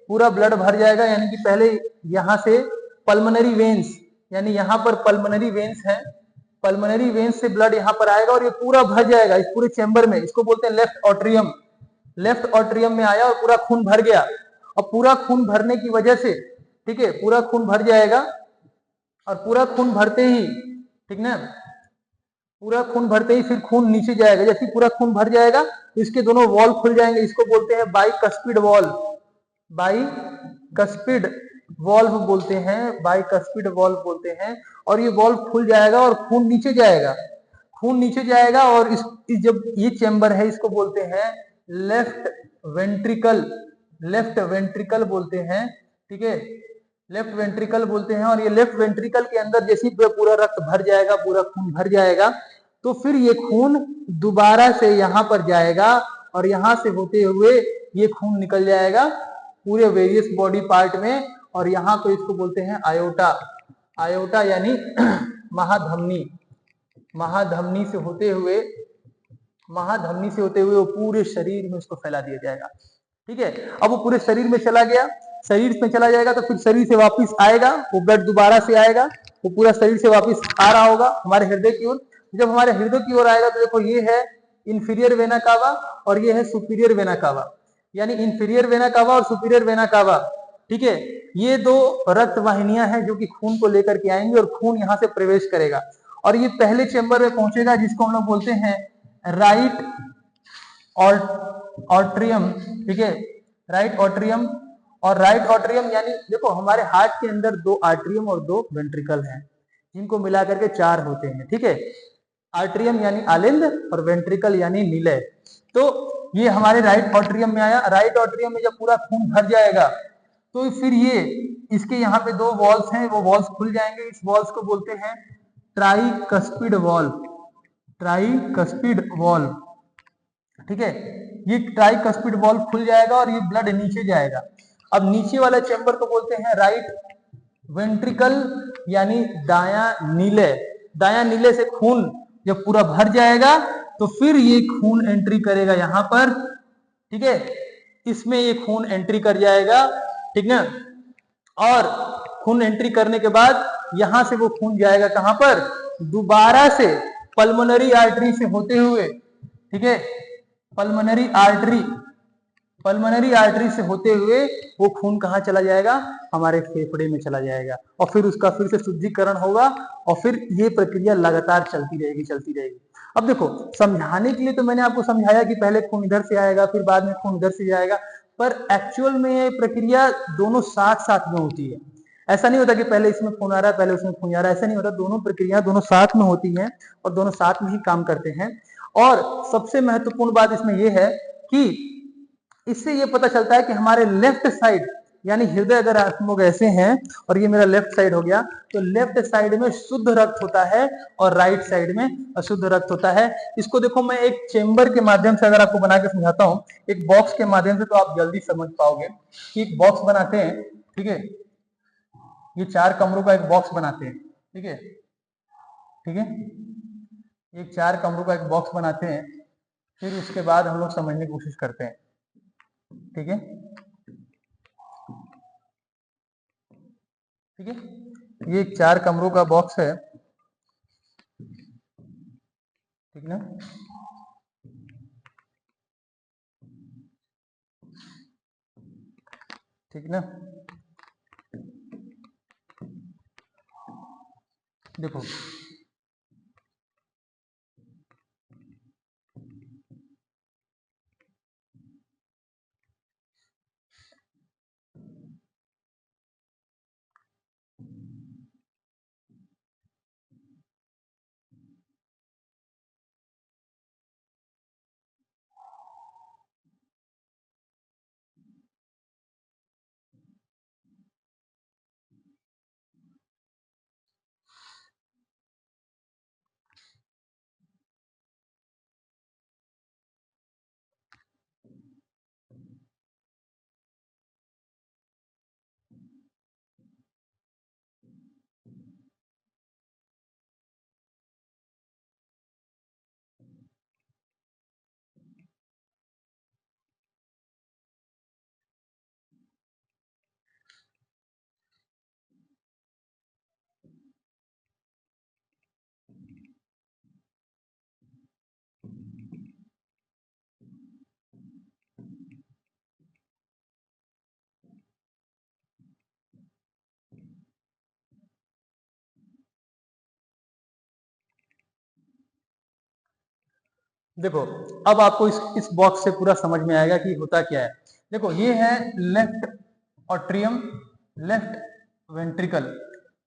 पूरा ब्लड भर जाएगा। यानी कि पहले यहां से पल्मोनरी वेन्स, यानी यहाँ पर पल्मोनरी वेन्स है, पल्मोनरी वेन्स से ब्लड यहाँ पर आएगा और ये पूरा भर जाएगा इस पूरे चैम्बर में। इसको बोलते हैं लेफ्ट ऑट्रियम। लेफ्ट ऑट्रियम में आया और पूरा खून भर गया। अब पूरा खून भरने की वजह से, ठीक है, पूरा खून भर जाएगा और पूरा खून भरते ही, ठीक ना, पूरा खून भरते ही फिर खून नीचे जाएगा। जैसे पूरा खून भर जाएगा तो इसके दोनों वॉल खुल जाएंगे, इसको बोलते हैं बाइकस्पिड वॉल्व। बाइकस्पिड वॉल्व बोलते हैं, बाइकस्पिड वॉल्व बोलते हैं। और ये वॉल्व खुल जाएगा और खून नीचे जाएगा, खून नीचे जाएगा। और इस जब ये चैम्बर है इसको बोलते हैं लेफ्ट वेंट्रिकल, लेफ्ट वेंट्रिकल बोलते हैं, ठीक है, लेफ्ट वेंट्रिकल बोलते हैं। और ये लेफ्ट वेंट्रिकल के अंदर जैसे पूरा रक्त भर जाएगा, पूरा खून भर जाएगा, तो फिर ये खून दोबारा से यहाँ पर जाएगा और यहाँ से होते हुए ये खून निकल जाएगा पूरे वेरियस बॉडी पार्ट में। और यहाँ को इसको बोलते हैं आयोटा। आयोटा यानी महाधमनी। महाधमनी से होते हुए वो पूरे शरीर में उसको फैला दिया जाएगा, ठीक है। अब वो पूरे शरीर में चला गया, शरीर में चला जाएगा तो फिर शरीर से वापस आएगा, वो ब्लड दोबारा से आएगा, वो पूरा शरीर से वापस आ रहा होगा हमारे हृदय की ओर। जब हमारे हृदय की ओर आएगा तो देखो ये है इंफीरियर वेना कावा और ये है सुपीरियर वेना कावा, यानी इंफीरियर वेना कावा और सुपीरियर वेना कावा, ठीक है। ये दो रक्त वाहिनियां हैं जो कि खून को लेकर के आएंगी और खून यहाँ से प्रवेश करेगा और ये पहले चेंबर में पहुंचेगा जिसको हम लोग बोलते हैं राइट ऑट्रियम, ठीक है, राइट ऑट्रियम। और राइट ऑट्रियम यानी देखो हमारे हार्ट के अंदर दो आर्ट्रियम और दो वेंट्रिकल हैं, जिनको मिलाकर के चार होते हैं, ठीक है। आर्ट्रियम यानी आलिंद और वेंट्रिकल यानी निलय। तो ये हमारे राइट ऑट्रियम में आया। राइट ऑट्रियम में जब पूरा खून भर जाएगा तो फिर ये इसके यहाँ पे दो वॉल्स हैं, वो वॉल्स खुल जाएंगे। इस वॉल्स को बोलते हैं ट्राइकस्पिड वॉल्व, ट्राइकस्पिड वॉल्व, ठीक है। ये ट्राइकस्पिड वॉल्व खुल जाएगा और ये ब्लड नीचे जाएगा। अब नीचे वाला चैम्बर को बोलते हैं राइट वेंट्रिकल यानी दायां नीले। दायां नीले से खून जब पूरा भर जाएगा तो फिर ये खून एंट्री करेगा यहाँ पर, ठीक है, इसमें ये खून एंट्री कर जाएगा, ठीक है। और खून एंट्री करने के बाद यहां से वो खून जाएगा कहां पर, दोबारा से पल्मोनरी आर्टरी से होते हुए, ठीक है, पल्मोनरी आर्टरी से होते हुए वो खून कहाँ चला जाएगा, हमारे फेफड़े में चला जाएगा और फिर उसका फिर से शुद्धिकरण होगा और फिर ये प्रक्रिया लगातार चलती रहेगी। अब देखो समझाने के लिए तो मैंने आपको समझाया कि पहले खून इधर से आएगा फिर बाद में खून इधर से जाएगा, पर एक्चुअल में ये प्रक्रिया दोनों साथ साथ में होती है। ऐसा नहीं होता कि पहले इसमें खून आ रहा है पहले उसमें खून जा रहा है, ऐसा नहीं होता। दोनों प्रक्रिया दोनों साथ में होती हैं और दोनों साथ में ही काम करते हैं। और सबसे महत्वपूर्ण बात इसमें यह है कि इससे ये पता चलता है कि हमारे लेफ्ट साइड यानी हृदय, अगर आप लोग ऐसे हैं और ये मेरा लेफ्ट साइड हो गया, तो लेफ्ट साइड में शुद्ध रक्त होता है और राइट साइड में अशुद्ध रक्त होता है। इसको देखो मैं एक चेंबर के माध्यम से अगर आपको बना के समझाता हूँ, एक बॉक्स के माध्यम से, तो आप जल्दी समझ पाओगे कि एक बॉक्स बनाते हैं, ठीक है, ये 4 कमरों का एक बॉक्स बनाते हैं, ठीक है, ठीक है, एक 4 कमरों का एक बॉक्स बनाते हैं, फिर उसके बाद हम लोग समझने की कोशिश करते हैं, ठीक है, ठीक है, ये एक 4 कमरों का बॉक्स है, ठीक ना, ठीक ना, देखो देखो अब आपको इस बॉक्स से पूरा समझ में आएगा कि होता क्या है। देखो ये है लेफ्ट ऑट्रियम, लेफ्ट वेंट्रिकल,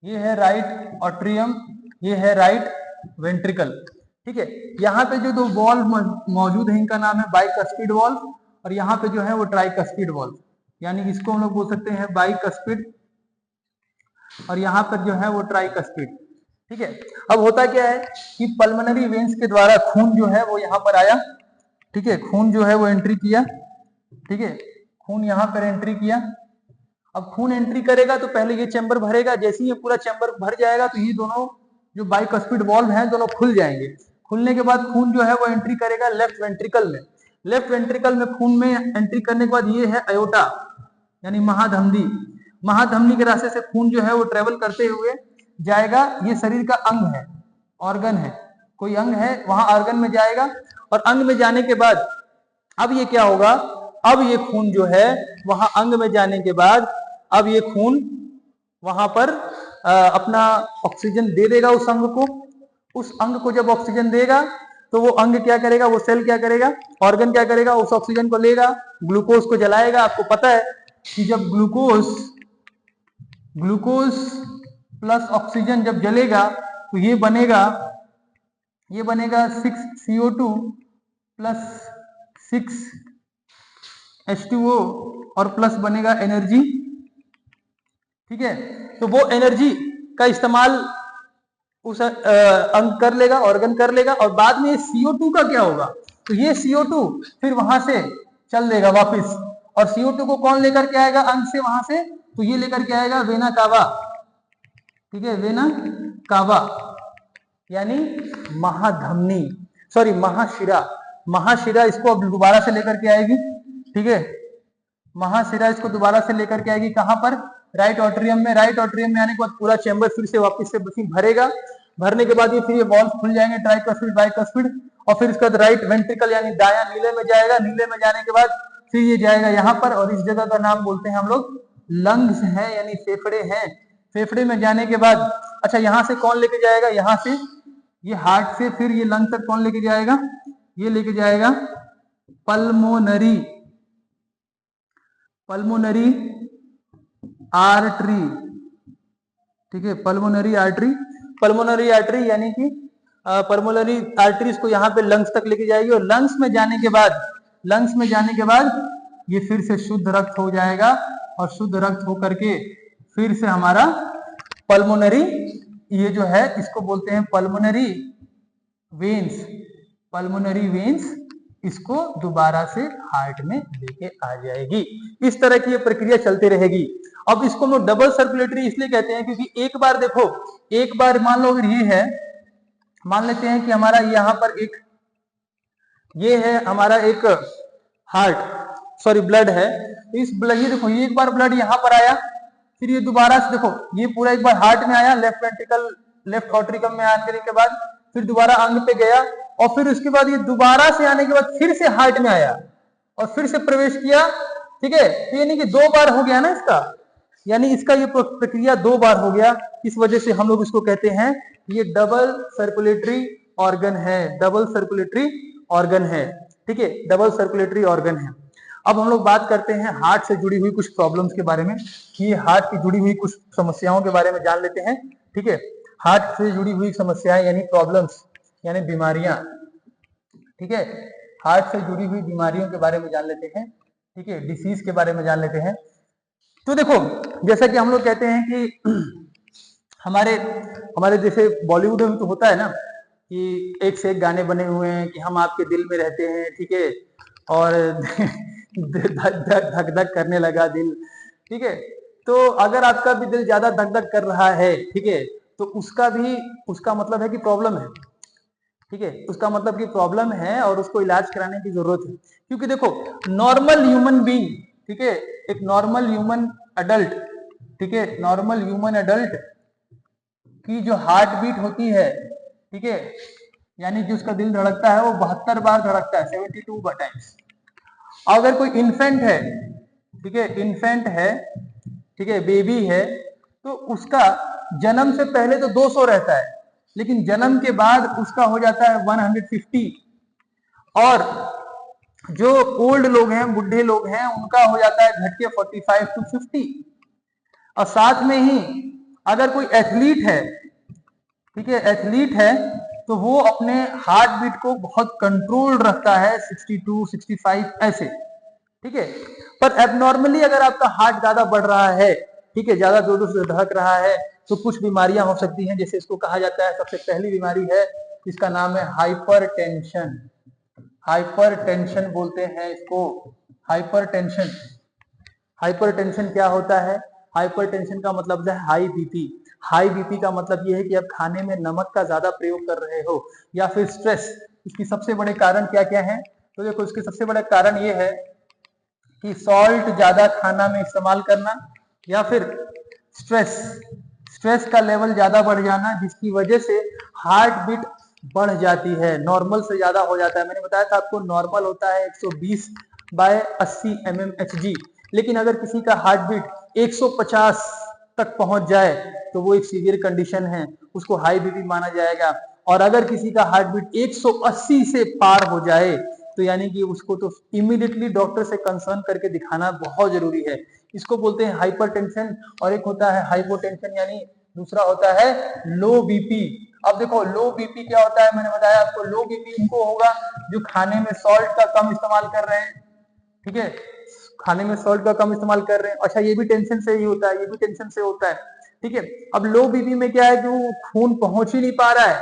ये है राइट ऑट्रियम, ये है राइट वेंट्रिकल, ठीक है। यहाँ पे जो 2 वॉल्व मौजूद है इनका नाम है बाइकस्पिड वॉल्व, और यहाँ पे जो है वो ट्राइकस्पिड वॉल्व, यानी इसको हम लोग बोल सकते हैं बाइकस्पिड, और यहाँ पर जो है वो ट्राइकस्पिड, ठीक है। अब होता क्या है कि पल्मोनरी वेन्स के द्वारा खून जो है वो यहाँ पर आया, ठीक है, खून जो है वो एंट्री किया, ठीक है, खून यहाँ पर एंट्री किया। अब खून एंट्री करेगा तो पहले ये चैम्बर भरेगा, जैसे ही ये पूरा चैम्बर भर जाएगा तो ये दोनों जो बाइकस्पिड वॉल्व हैं दोनों खुल जाएंगे। खुलने के बाद खून जो है वो एंट्री करेगा लेफ्ट वेंट्रिकल में। लेफ्ट वेंट्रिकल में खून में एंट्री करने के बाद ये है अयोटा यानी महाधमनी। महाधमनी के रास्ते से खून जो है वो ट्रेवल करते हुए जाएगा, ये शरीर का अंग है, ऑर्गन है, कोई अंग है वहां ऑर्गन में जाएगा, और अंग में जाने के बाद अब ये क्या होगा, अब ये खून जो है वहां अंग में जाने के बाद अब ये खून वहां पर अपना ऑक्सीजन दे देगा उस अंग को। उस अंग को जब ऑक्सीजन देगा तो वो अंग क्या करेगा, वो सेल क्या करेगा, ऑर्गन क्या करेगा, उस ऑक्सीजन को लेगा, ग्लूकोज को जलाएगा। आपको पता है कि जब ग्लूकोज प्लस ऑक्सीजन जब जलेगा तो ये बनेगा 6CO2 प्लस 6H2O और प्लस बनेगा एनर्जी, ठीक है। तो वो एनर्जी का इस्तेमाल उस अंग कर लेगा, ऑर्गन कर लेगा, और बाद में CO2 का क्या होगा, तो ये CO2 फिर वहां से चल देगा वापस, और CO2 को कौन लेकर के आएगा अंग से वहां से, तो ये लेकर के आएगा वेना कावा, ठीक है, वेना कावा यानी महाधमनी, सॉरी महाशिरा। महाशिरा इसको अब दोबारा से लेकर के आएगी, ठीक है, महाशिरा इसको दोबारा से लेकर के आएगी कहां पर, राइट ऑट्रियम में। राइट ऑट्रियम में आने के बाद पूरा चैम्बर फिर से वापस से भरेगा। भरने के बाद ये फिर ये वॉल्व खुल जाएंगे, ट्राइकस्पिड बाइकस्पिड, और फिर इसके बाद राइट वेंट्रिकल यानी दायां नीले में जाएगा। नीले में जाने के बाद फिर ये जाएगा यहाँ पर, और इस जगह का नाम बोलते हैं हम लोग लंग्स है यानी फेफड़े हैं। फेफड़े में जाने के बाद अच्छा यहाँ से कौन लेके जाएगा, यहाँ से ये हार्ट से फिर ये लंग तक कौन लेके जाएगा, ये लेके जाएगा पल्मोनरी आर्टरी, ठीक है, पल्मोनरी आर्टरी। पल्मोनरी आर्टरी यानी कि पल्मोनरी आर्टरी इसको यहाँ पे लंग्स तक लेके जाएगी, और लंग्स में जाने के बाद ये फिर से शुद्ध रक्त हो जाएगा, और शुद्ध रक्त होकर के फिर से हमारा पल्मोनरी, ये जो है इसको बोलते हैं पल्मोनरी वेन्स इसको दोबारा से हार्ट में लेके आ जाएगी। इस तरह की ये प्रक्रिया चलती रहेगी। अब इसको हम लोग डबल सर्कुलेटरी इसलिए कहते हैं क्योंकि एक बार देखो, एक बार मान लो अगर ये है, मान लेते हैं कि हमारा यहाँ पर एक ये है हमारा एक हार्ट, सॉरी ब्लड है। इस ब्लड, ये देखो ये एक बार ब्लड यहाँ पर आया, फिर ये दोबारा से देखो ये पूरा एक बार हार्ट में आया, लेफ्ट वेंट्रिकल लेफ्ट ऑट्रिकम में आने के बाद फिर दोबारा अंग पे गया, और फिर उसके बाद ये दोबारा से आने के बाद फिर से हार्ट में आया और फिर से प्रवेश किया। ठीक है, तो यानी कि 2 बार हो गया ना इसका, यानी इसका ये प्रक्रिया 2 बार हो गया। इस वजह से हम लोग इसको कहते हैं ये डबल सर्कुलेटरी ऑर्गन है, डबल सर्कुलेटरी ऑर्गन है। ठीक है, डबल सर्कुलेटरी ऑर्गन है। अब हम लोग बात करते हैं हार्ट से जुड़ी हुई कुछ प्रॉब्लम्स के बारे में, कि हार्ट की जुड़ी हुई कुछ समस्याओं के बारे में जान लेते हैं। ठीक है, हार्ट से जुड़ी हुई समस्याएं यानी प्रॉब्लम्स यानी बीमारियां। ठीक है, हार्ट से जुड़ी हुई बीमारियों के बारे में जान लेते हैं। ठीक है, डिसीज के बारे में जान लेते हैं। तो देखो, जैसा कि हम लोग कहते हैं कि हमारे जैसे बॉलीवुड में तो होता है ना कि एक से एक गाने बने हुए हैं कि हम आपके दिल में रहते हैं। ठीक है, और धक धक धक धक करने लगा दिल। ठीक है, तो अगर आपका भी दिल ज्यादा धक धक कर रहा है, ठीक है, तो उसका मतलब है कि प्रॉब्लम है। ठीक है, उसका मतलब कि प्रॉब्लम है और उसको इलाज कराने की जरूरत है। क्योंकि देखो नॉर्मल ह्यूमन बीइंग, ठीक है, एक नॉर्मल ह्यूमन अडल्ट, ठीक है, नॉर्मल ह्यूमन अडल्ट की जो हार्ट बीट होती है, ठीक है, यानी जो उसका दिल धड़कता है वो 72 बार धड़कता है, 72 टाइम्स। अगर कोई इन्फेंट है, ठीक है, इन्फेंट है, ठीक है, बेबी है, तो उसका जन्म से पहले तो 200 रहता है, लेकिन जन्म के बाद उसका हो जाता है 150। और जो ओल्ड लोग हैं, बुढ़े लोग हैं, उनका हो जाता है घट के 45 to 50। और साथ में ही अगर कोई एथलीट है, ठीक है, एथलीट है, तो वो अपने हार्ट बीट को बहुत कंट्रोल रखता है 62 65 ऐसे। ठीक है, पर एबनॉर्मली अगर आपका हार्ट ज्यादा बढ़ रहा है, ठीक है, ज्यादा जोरों से धड़क रहा है, तो कुछ बीमारियां हो सकती हैं। जैसे इसको कहा जाता है, सबसे पहली बीमारी है, इसका नाम है हाइपरटेंशन। हाइपरटेंशन बोलते हैं इसको, हाइपरटेंशन। हाइपरटेंशन क्या होता है? हाइपरटेंशन का मतलब है हाई बीपी। हाई बीपी का मतलब यह है कि आप खाने में नमक का ज्यादा प्रयोग कर रहे हो, या फिर स्ट्रेस। इसकी सबसे बड़े कारण क्या क्या है? तो देखो, इसके सबसे बड़ा कारण यह है कि सॉल्ट ज्यादा खाना में इस्तेमाल करना, या फिर स्ट्रेस, स्ट्रेस का लेवल ज्यादा बढ़ जाना, जिसकी वजह से हार्ट बीट बढ़ जाती है, नॉर्मल से ज्यादा हो जाता है। मैंने बताया था आपको नॉर्मल होता है 120/80 mmHg, लेकिन अगर किसी का हार्ट बीट 150 तक पहुंच जाए तो वो एक सीवियर कंडीशन है, उसको हाई बीपी माना जाएगा। और अगर किसी का हार्ट बीट 180 से पार हो जाए तो यानी कि उसको तो इमीडिएटली डॉक्टर से कंसर्न करके दिखाना बहुत जरूरी है। इसको बोलते हैं हाइपरटेंशन। और एक होता है हाइपोटेंशन, यानी दूसरा होता है लो बीपी। अब देखो लो बीपी क्या होता है, मैंने बताया आपको, लो बीपी उनको होगा जो खाने में सॉल्ट का कम इस्तेमाल कर रहे हैं। ठीक है, खाने में सॉल्ट का कम इस्तेमाल कर रहे हैं। अच्छा, ये भी टेंशन से ही होता है, ये भी टेंशन से होता है। ठीक है, अब लो बीपी में क्या है कि वो खून पहुंच ही नहीं पा रहा है,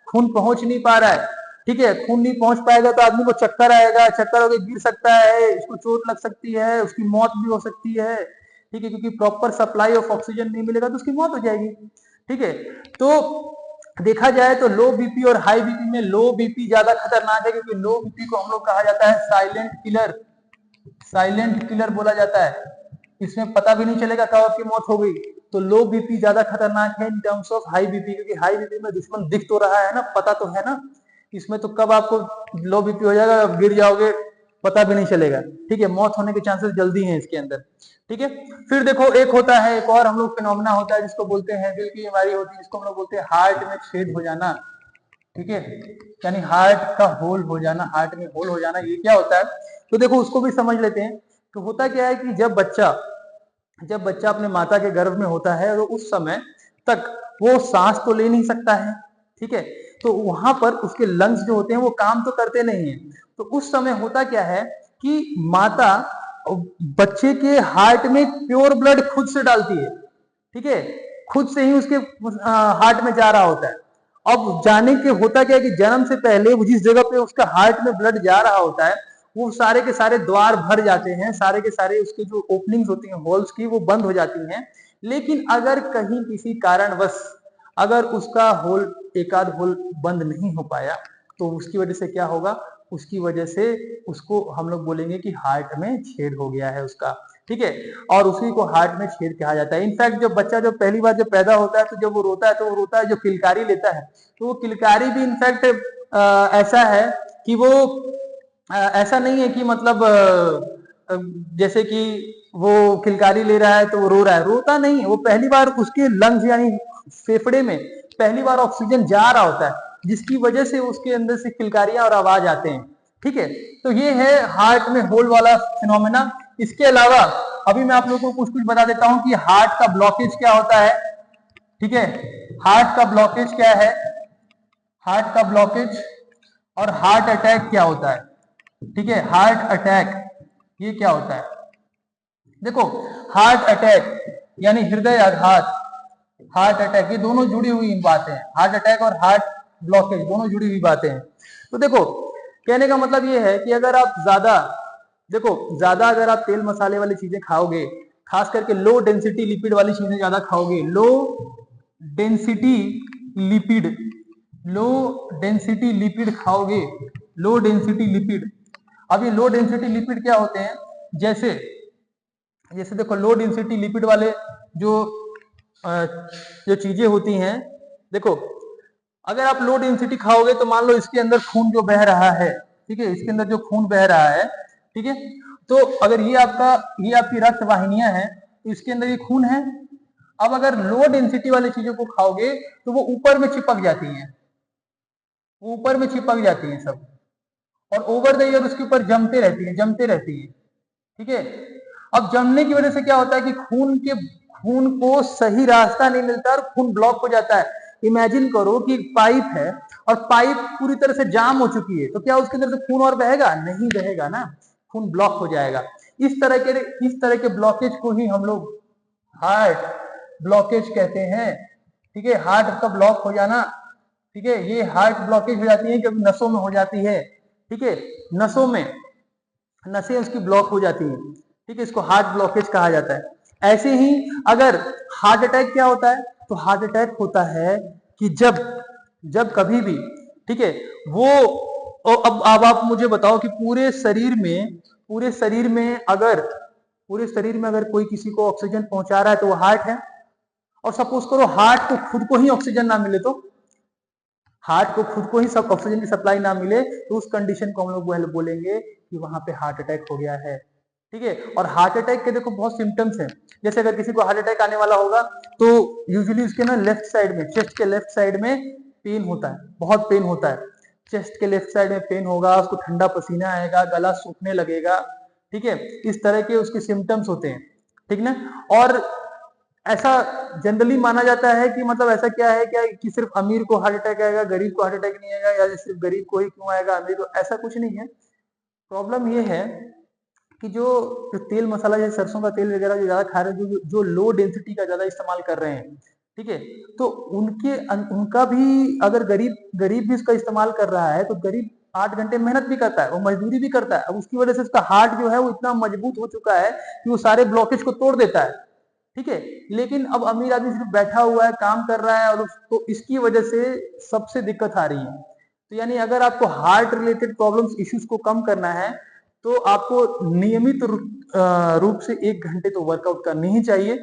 खून पहुंच नहीं पा रहा है। ठीक है, खून नहीं पहुंच पाएगा तो आदमी को चक्कर आएगा, चक्कर होकर गिर सकता है, उसको चोट लग सकती है, उसकी मौत भी हो सकती है। ठीक है, क्योंकि प्रॉपर सप्लाई ऑफ ऑक्सीजन नहीं मिलेगा तो उसकी मौत हो जाएगी। ठीक है, तो देखा जाए तो लो बीपी और हाई बीपी में लो बीपी ज्यादा खतरनाक है, क्योंकि लो बीपी को हम लोग कहा जाता है साइलेंट किलर। साइलेंट किलर बोला जाता है, इसमें पता भी नहीं चलेगा कब आपकी मौत हो गई। तो लो बीपी ज्यादा खतरनाक है in terms of high BP, क्योंकि हाई बीपी में दुश्मन दिख तो रहा है ना, पता तो है ना, इसमें तो कब आपको लो बीपी हो जाएगा, गिर जाओगे, पता भी नहीं चलेगा। ठीक है, मौत होने के चांसेस जल्दी हैं इसके अंदर। ठीक है, फिर देखो एक होता है, एक और हम लोग फिनोमेना होता है जिसको बोलते हैं दिल की बीमारी होती है, जिसको हम लोग बोलते हैं हार्ट में छेद हो जाना। ठीक है, यानी हार्ट का होल हो जाना, हार्ट में होल हो जाना, ये क्या होता है? तो देखो उसको भी समझ लेते हैं। तो होता क्या है कि जब बच्चा अपने माता के गर्भ में होता है तो उस समय तक वो सांस तो ले नहीं सकता है। ठीक है, तो वहां पर उसके लंग्स जो होते हैं वो काम तो करते नहीं है। तो उस समय होता क्या है कि माता बच्चे के हार्ट में प्योर ब्लड खुद से डालती है। ठीक है, खुद से ही उसके हार्ट में जा रहा होता है। अब जाने के होता क्या है कि जन्म से पहले वो जिस जगह पे उसका हार्ट में ब्लड जा रहा होता है वो सारे के सारे द्वार भर जाते हैं, सारे के सारे उसके जो ओपनिंग्स होती हैं होल्स की वो बंद हो जाती हैं। लेकिन अगर कहीं किसी कारणवश अगर उसका होल एक आध होल बंद नहीं हो पाया तो उसकी वजह से क्या होगा, उसकी वजह से उसको हम लोग बोलेंगे कि हार्ट में छेद हो गया है उसका, ठीक है। और उसी को हार्ट में छेद कहा जाता है। इनफैक्ट जब बच्चा जब पहली बार जब पैदा होता है तो जब वो रोता है तो वो रोता है जो किलकारी लेता है, तो वो किलकारी भी इनफैक्ट ऐसा है कि वो ऐसा नहीं है कि मतलब जैसे कि वो किलकारी ले रहा है तो वो रो रहा है, रोता नहीं है, वो पहली बार उसके लंग्स यानी फेफड़े में पहली बार ऑक्सीजन जा रहा होता है जिसकी वजह से उसके अंदर से किलकारियां और आवाज आते हैं, ठीक है। तो ये है हार्ट में होल वाला फिनोमेना। इसके अलावा अभी मैं आप लोगों को कुछ बता देता हूं कि हार्ट का ब्लॉकेज क्या होता है, ठीक है। हार्ट का ब्लॉकेज क्या है, हार्ट का ब्लॉकेज और हार्ट अटैक क्या होता है, ठीक है। हार्ट अटैक ये क्या होता है, देखो हार्ट अटैक यानी हृदय आघात, हार्ट अटैक ये दोनों जुड़ी हुई बातें हैं। हार्ट अटैक और हार्ट ब्लॉकेज दोनों जुड़ी हुई बातें हैं। तो देखो कहने का मतलब ये है कि अगर आप ज्यादा ज्यादा अगर आप तेल मसाले वाली चीजें खाओगे, खास करके लो डेंसिटी लिपिड वाली चीजें ज्यादा खाओगे, low density lipid, low density lipid खाओगे, लो डेंसिटी लिपिड। अब ये लो डेंसिटी लिपिड क्या होते हैं, जैसे जैसे देखो लो डेंसिटी लिपिड वाले जो जो चीजें होती हैं, देखो अगर आप लो डेंसिटी खाओगे तो मान लो इसके अंदर खून जो बह रहा है, ठीक है, इसके अंदर जो खून बह रहा है, ठीक है, तो अगर ये आपकी रक्त वाहिनियां हैं तो इसके अंदर ये खून है। अब अगर लो डेंसिटी वाली चीजों को खाओगे तो वो ऊपर में चिपक जाती हैं, वो ऊपर में चिपक जाती हैं सब, और ओवर द ईयर उसके ऊपर जमते रहती है, ठीक है। अब जमने की वजह से क्या होता है कि खून को सही रास्ता नहीं मिलता और खून ब्लॉक हो जाता है। इमेजिन करो कि पाइप है और पाइप पूरी तरह से जाम हो चुकी है, तो क्या उसके अंदर से खून और बहेगा? नहीं बहेगा ना, खून ब्लॉक हो जाएगा। इस तरह के ब्लॉकेज को ही हम लोग हार्ट ब्लॉकेज कहते हैं, ठीक है। हार्ट का ब्लॉक हो जाना, ठीक है, ये हार्ट ब्लॉकेज हो जाती है जब नसों में हो जाती है, ठीक है, नसों में नसें उसकी ब्लॉक हो जाती हैं, ठीक है, इसको हार्ट ब्लॉकेज कहा जाता है। ऐसे ही अगर हार्ट अटैक क्या होता है, तो हार्ट अटैक होता है कि जब जब कभी भी, ठीक है, वो अब आप मुझे बताओ कि पूरे शरीर में अगर कोई किसी को ऑक्सीजन पहुंचा रहा है तो वो हार्ट है, और सपोज करो हार्ट को खुद को ही ऑक्सीजन ना मिले, तो हार्ट को खुद को ही सब ऑक्सीजन की सप्लाई ना मिले तो उस कंडीशन को हम लोग बोलेंगे कि वहां पे हार्ट अटैक हो गया है, ठीक है। और हार्ट अटैक के देखो बहुत सिम्टम्स हैं। जैसे अगर किसी को हार्ट अटैक आने वाला होगा तो यूजुअली उसके ना लेफ्ट साइड में, चेस्ट के लेफ्ट साइड में पेन होता है, बहुत पेन होता है, चेस्ट के लेफ्ट साइड में पेन होगा, उसको ठंडा पसीना आएगा, गला सूखने लगेगा, ठीक है, इस तरह के उसके सिम्टम्स होते हैं, ठीक ना। और ऐसा जनरली माना जाता है कि मतलब ऐसा क्या है क्या कि सिर्फ अमीर को हार्ट अटैक आएगा, गरीब को हार्ट अटैक नहीं आएगा, या सिर्फ गरीब को ही क्यों आएगा, अमीर को, ऐसा कुछ नहीं है। प्रॉब्लम ये है कि जो जो तेल मसाला जैसे सरसों का तेल वगैरह जो ज्यादा खा रहे हैं, जो लो डेंसिटी का ज्यादा इस्तेमाल कर रहे हैं, ठीक है, तो उनका भी अगर गरीब भी इसका इस्तेमाल कर रहा है तो गरीब 8 घंटे मेहनत भी करता है, वो मजदूरी भी करता है। अब उसकी वजह से उसका हार्ट जो है वो इतना मजबूत हो चुका है कि वो सारे ब्लॉकेज को तोड़ देता है, ठीक है। लेकिन अब अमीर आदमी सिर्फ बैठा हुआ है, काम कर रहा है, और उसको इसकी वजह से सबसे दिक्कत आ रही है। तो यानी अगर आपको हार्ट रिलेटेड प्रॉब्लम्स इश्यूज को कम करना है तो आपको नियमित रूप से 1 घंटे तो वर्कआउट करनी ही चाहिए,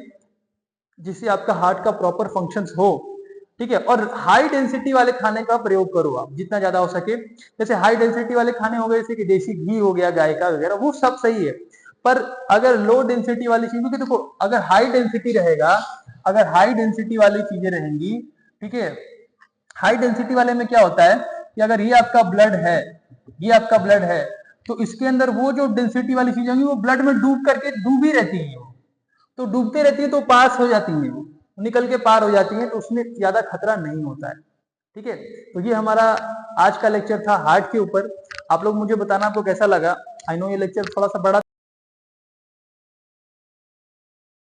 जिससे आपका हार्ट का प्रॉपर फंक्शंस हो, ठीक है। और हाई डेंसिटी वाले खाने का प्रयोग करो आप जितना ज्यादा हो सके। जैसे हाई डेंसिटी वाले खाने हो गए, जैसे कि देसी घी हो गया, गाय का वगैरह, वो सब सही है। पर अगर लो डेंसिटी वाली चीज, क्योंकि देखो अगर हाई डेंसिटी रहेगा, अगर हाई डेंसिटी वाली चीजें रहेंगी, ठीक है, हाई डेंसिटी वाले में क्या होता है कि अगर ये आपका ब्लड है तो इसके अंदर वो जो डेंसिटी वाली चीजें होंगी वो ब्लड में डूबी रहती है, तो डूबते रहती है तो पास हो जाती है, वो निकल के पार हो जाती है, तो उसमें ज्यादा खतरा नहीं होता है, ठीक है। तो ये हमारा आज का लेक्चर था हार्ट के ऊपर। आप लोग मुझे बताना आपको कैसा लगा। आई नो ये लेक्चर थोड़ा सा बड़ा